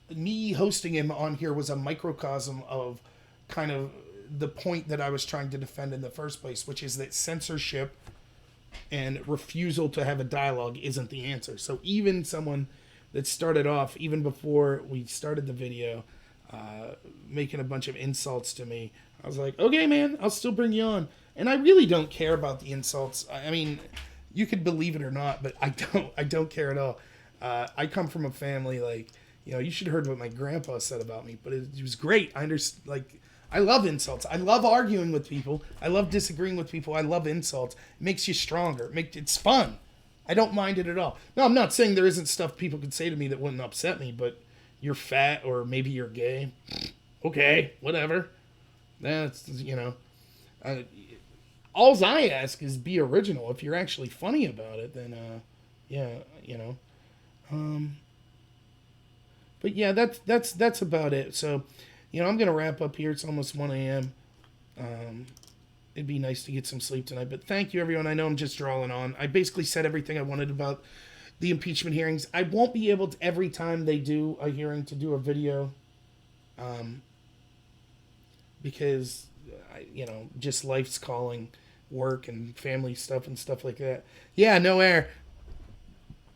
S1: me hosting him on here was a microcosm of kind of the point that I was trying to defend in the first place, which is that censorship and refusal to have a dialogue isn't the answer. So even someone that started off, even before we started the video, making a bunch of insults to me. I was like, okay, man, I'll still bring you on. And I really don't care about the insults. I mean, you could believe it or not, but I don't care at all. I come from a family, like, you should have heard what my grandpa said about me, but it was great. I love insults. I love arguing with people. I love disagreeing with people. I love insults. It makes you stronger. It's fun. I don't mind it at all. No, I'm not saying there isn't stuff people could say to me that wouldn't upset me, but you're fat or maybe you're gay. Okay, whatever. That's, alls I ask is be original. If you're actually funny about it, then, but yeah, that's about it. So, I'm going to wrap up here. It's almost 1 a.m. It'd be nice to get some sleep tonight, but thank you, everyone. I know I'm just drawing on. I basically said everything I wanted about the impeachment hearings. I won't be able to, every time they do a hearing, to do a video, because, just life's calling, work and family stuff and stuff like that. Yeah, no air.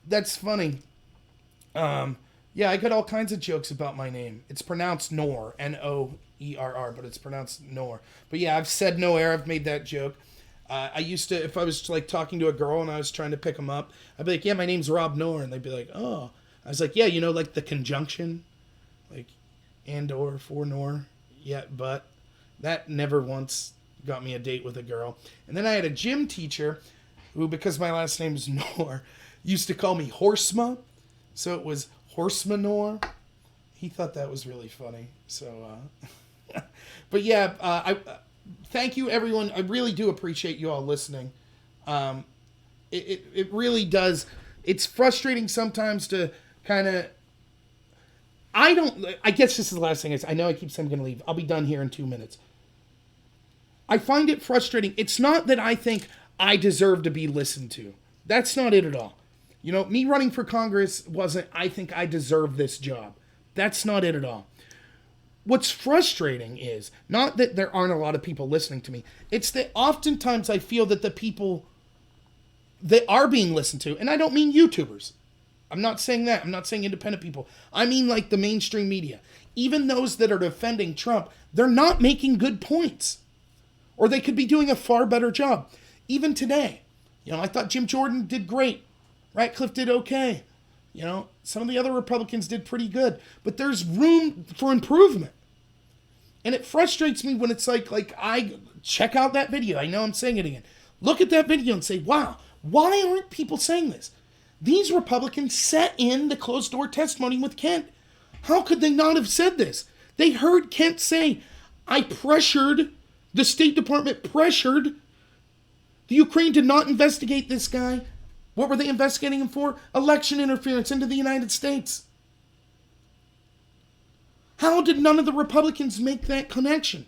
S1: That's funny. Yeah, I got all kinds of jokes about my name. It's pronounced Noor, Noerr, but it's pronounced Noor. But yeah, I've said no air. I've made that joke. I used to, if I was like talking to a girl and I was trying to pick them up, I'd be like, yeah, my name's Rob Noor. And they'd be like, oh. I was like, yeah, like the conjunction, like and or for Noor. Yeah, but that never once got me a date with a girl. And then I had a gym teacher who, because my last name is Noor, used to call me Horsema. So it was Horsemanor. He thought that was really funny. So, but yeah, I thank you, everyone. I really do appreciate you all listening. It really does. It's frustrating sometimes to kind of. I guess this is the last thing. I know I keep saying I'm going to leave. I'll be done here in 2 minutes. I find it frustrating. It's not that I think I deserve to be listened to. That's not it at all. Me running for Congress wasn't, I think I deserve this job. That's not it at all. What's frustrating is not that there aren't a lot of people listening to me. It's that oftentimes I feel that the people that are being listened to, and I don't mean YouTubers. I'm not saying that. I'm not saying independent people. I mean like the mainstream media. Even those that are defending Trump, they're not making good points. Or they could be doing a far better job. Even today, I thought Jim Jordan did great. Ratcliffe did okay. Some of the other Republicans did pretty good. But there's room for improvement. And it frustrates me when it's like I check out that video. I know I'm saying it again. Look at that video and say, wow, why aren't people saying this? These Republicans sat in the closed-door testimony with Kent. How could they not have said this? They heard Kent say, the State Department pressured the Ukraine to not investigate this guy. What were they investigating him for? Election interference into the United States. How did none of the Republicans make that connection?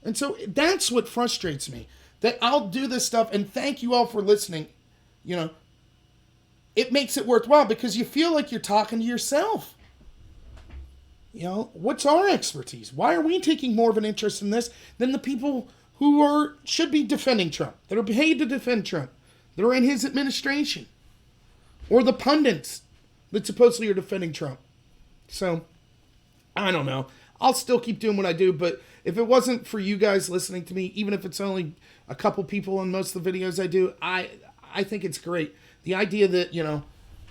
S1: And so that's what frustrates me. That I'll do this stuff, and thank you all for listening. It makes it worthwhile because you feel like you're talking to yourself. What's our expertise? Why are we taking more of an interest in this than the people who should be defending Trump, that are paid to defend Trump, that are in his administration, or the pundits that supposedly are defending Trump? So, I don't know. I'll still keep doing what I do, but if it wasn't for you guys listening to me, even if it's only a couple people on most of the videos I do, I think it's great. The idea that,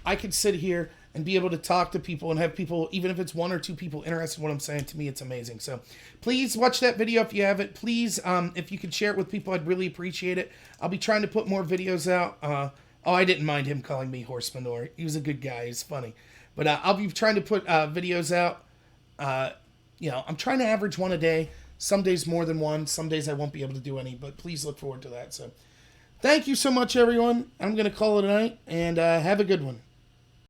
S1: I could sit here and be able to talk to people and have people, even if it's 1 or 2 people interested in what I'm saying, to me, it's amazing. So please watch that video if you haven't. Please, if you could share it with people, I'd really appreciate it. I'll be trying to put more videos out. I didn't mind him calling me Horsemanor. He was a good guy. He's funny. But I'll be trying to put videos out. I'm trying to average 1 a day. Some days more than 1. Some days I won't be able to do any, but please look forward to that. So thank you so much, everyone. I'm going to call it a night, and have a good one.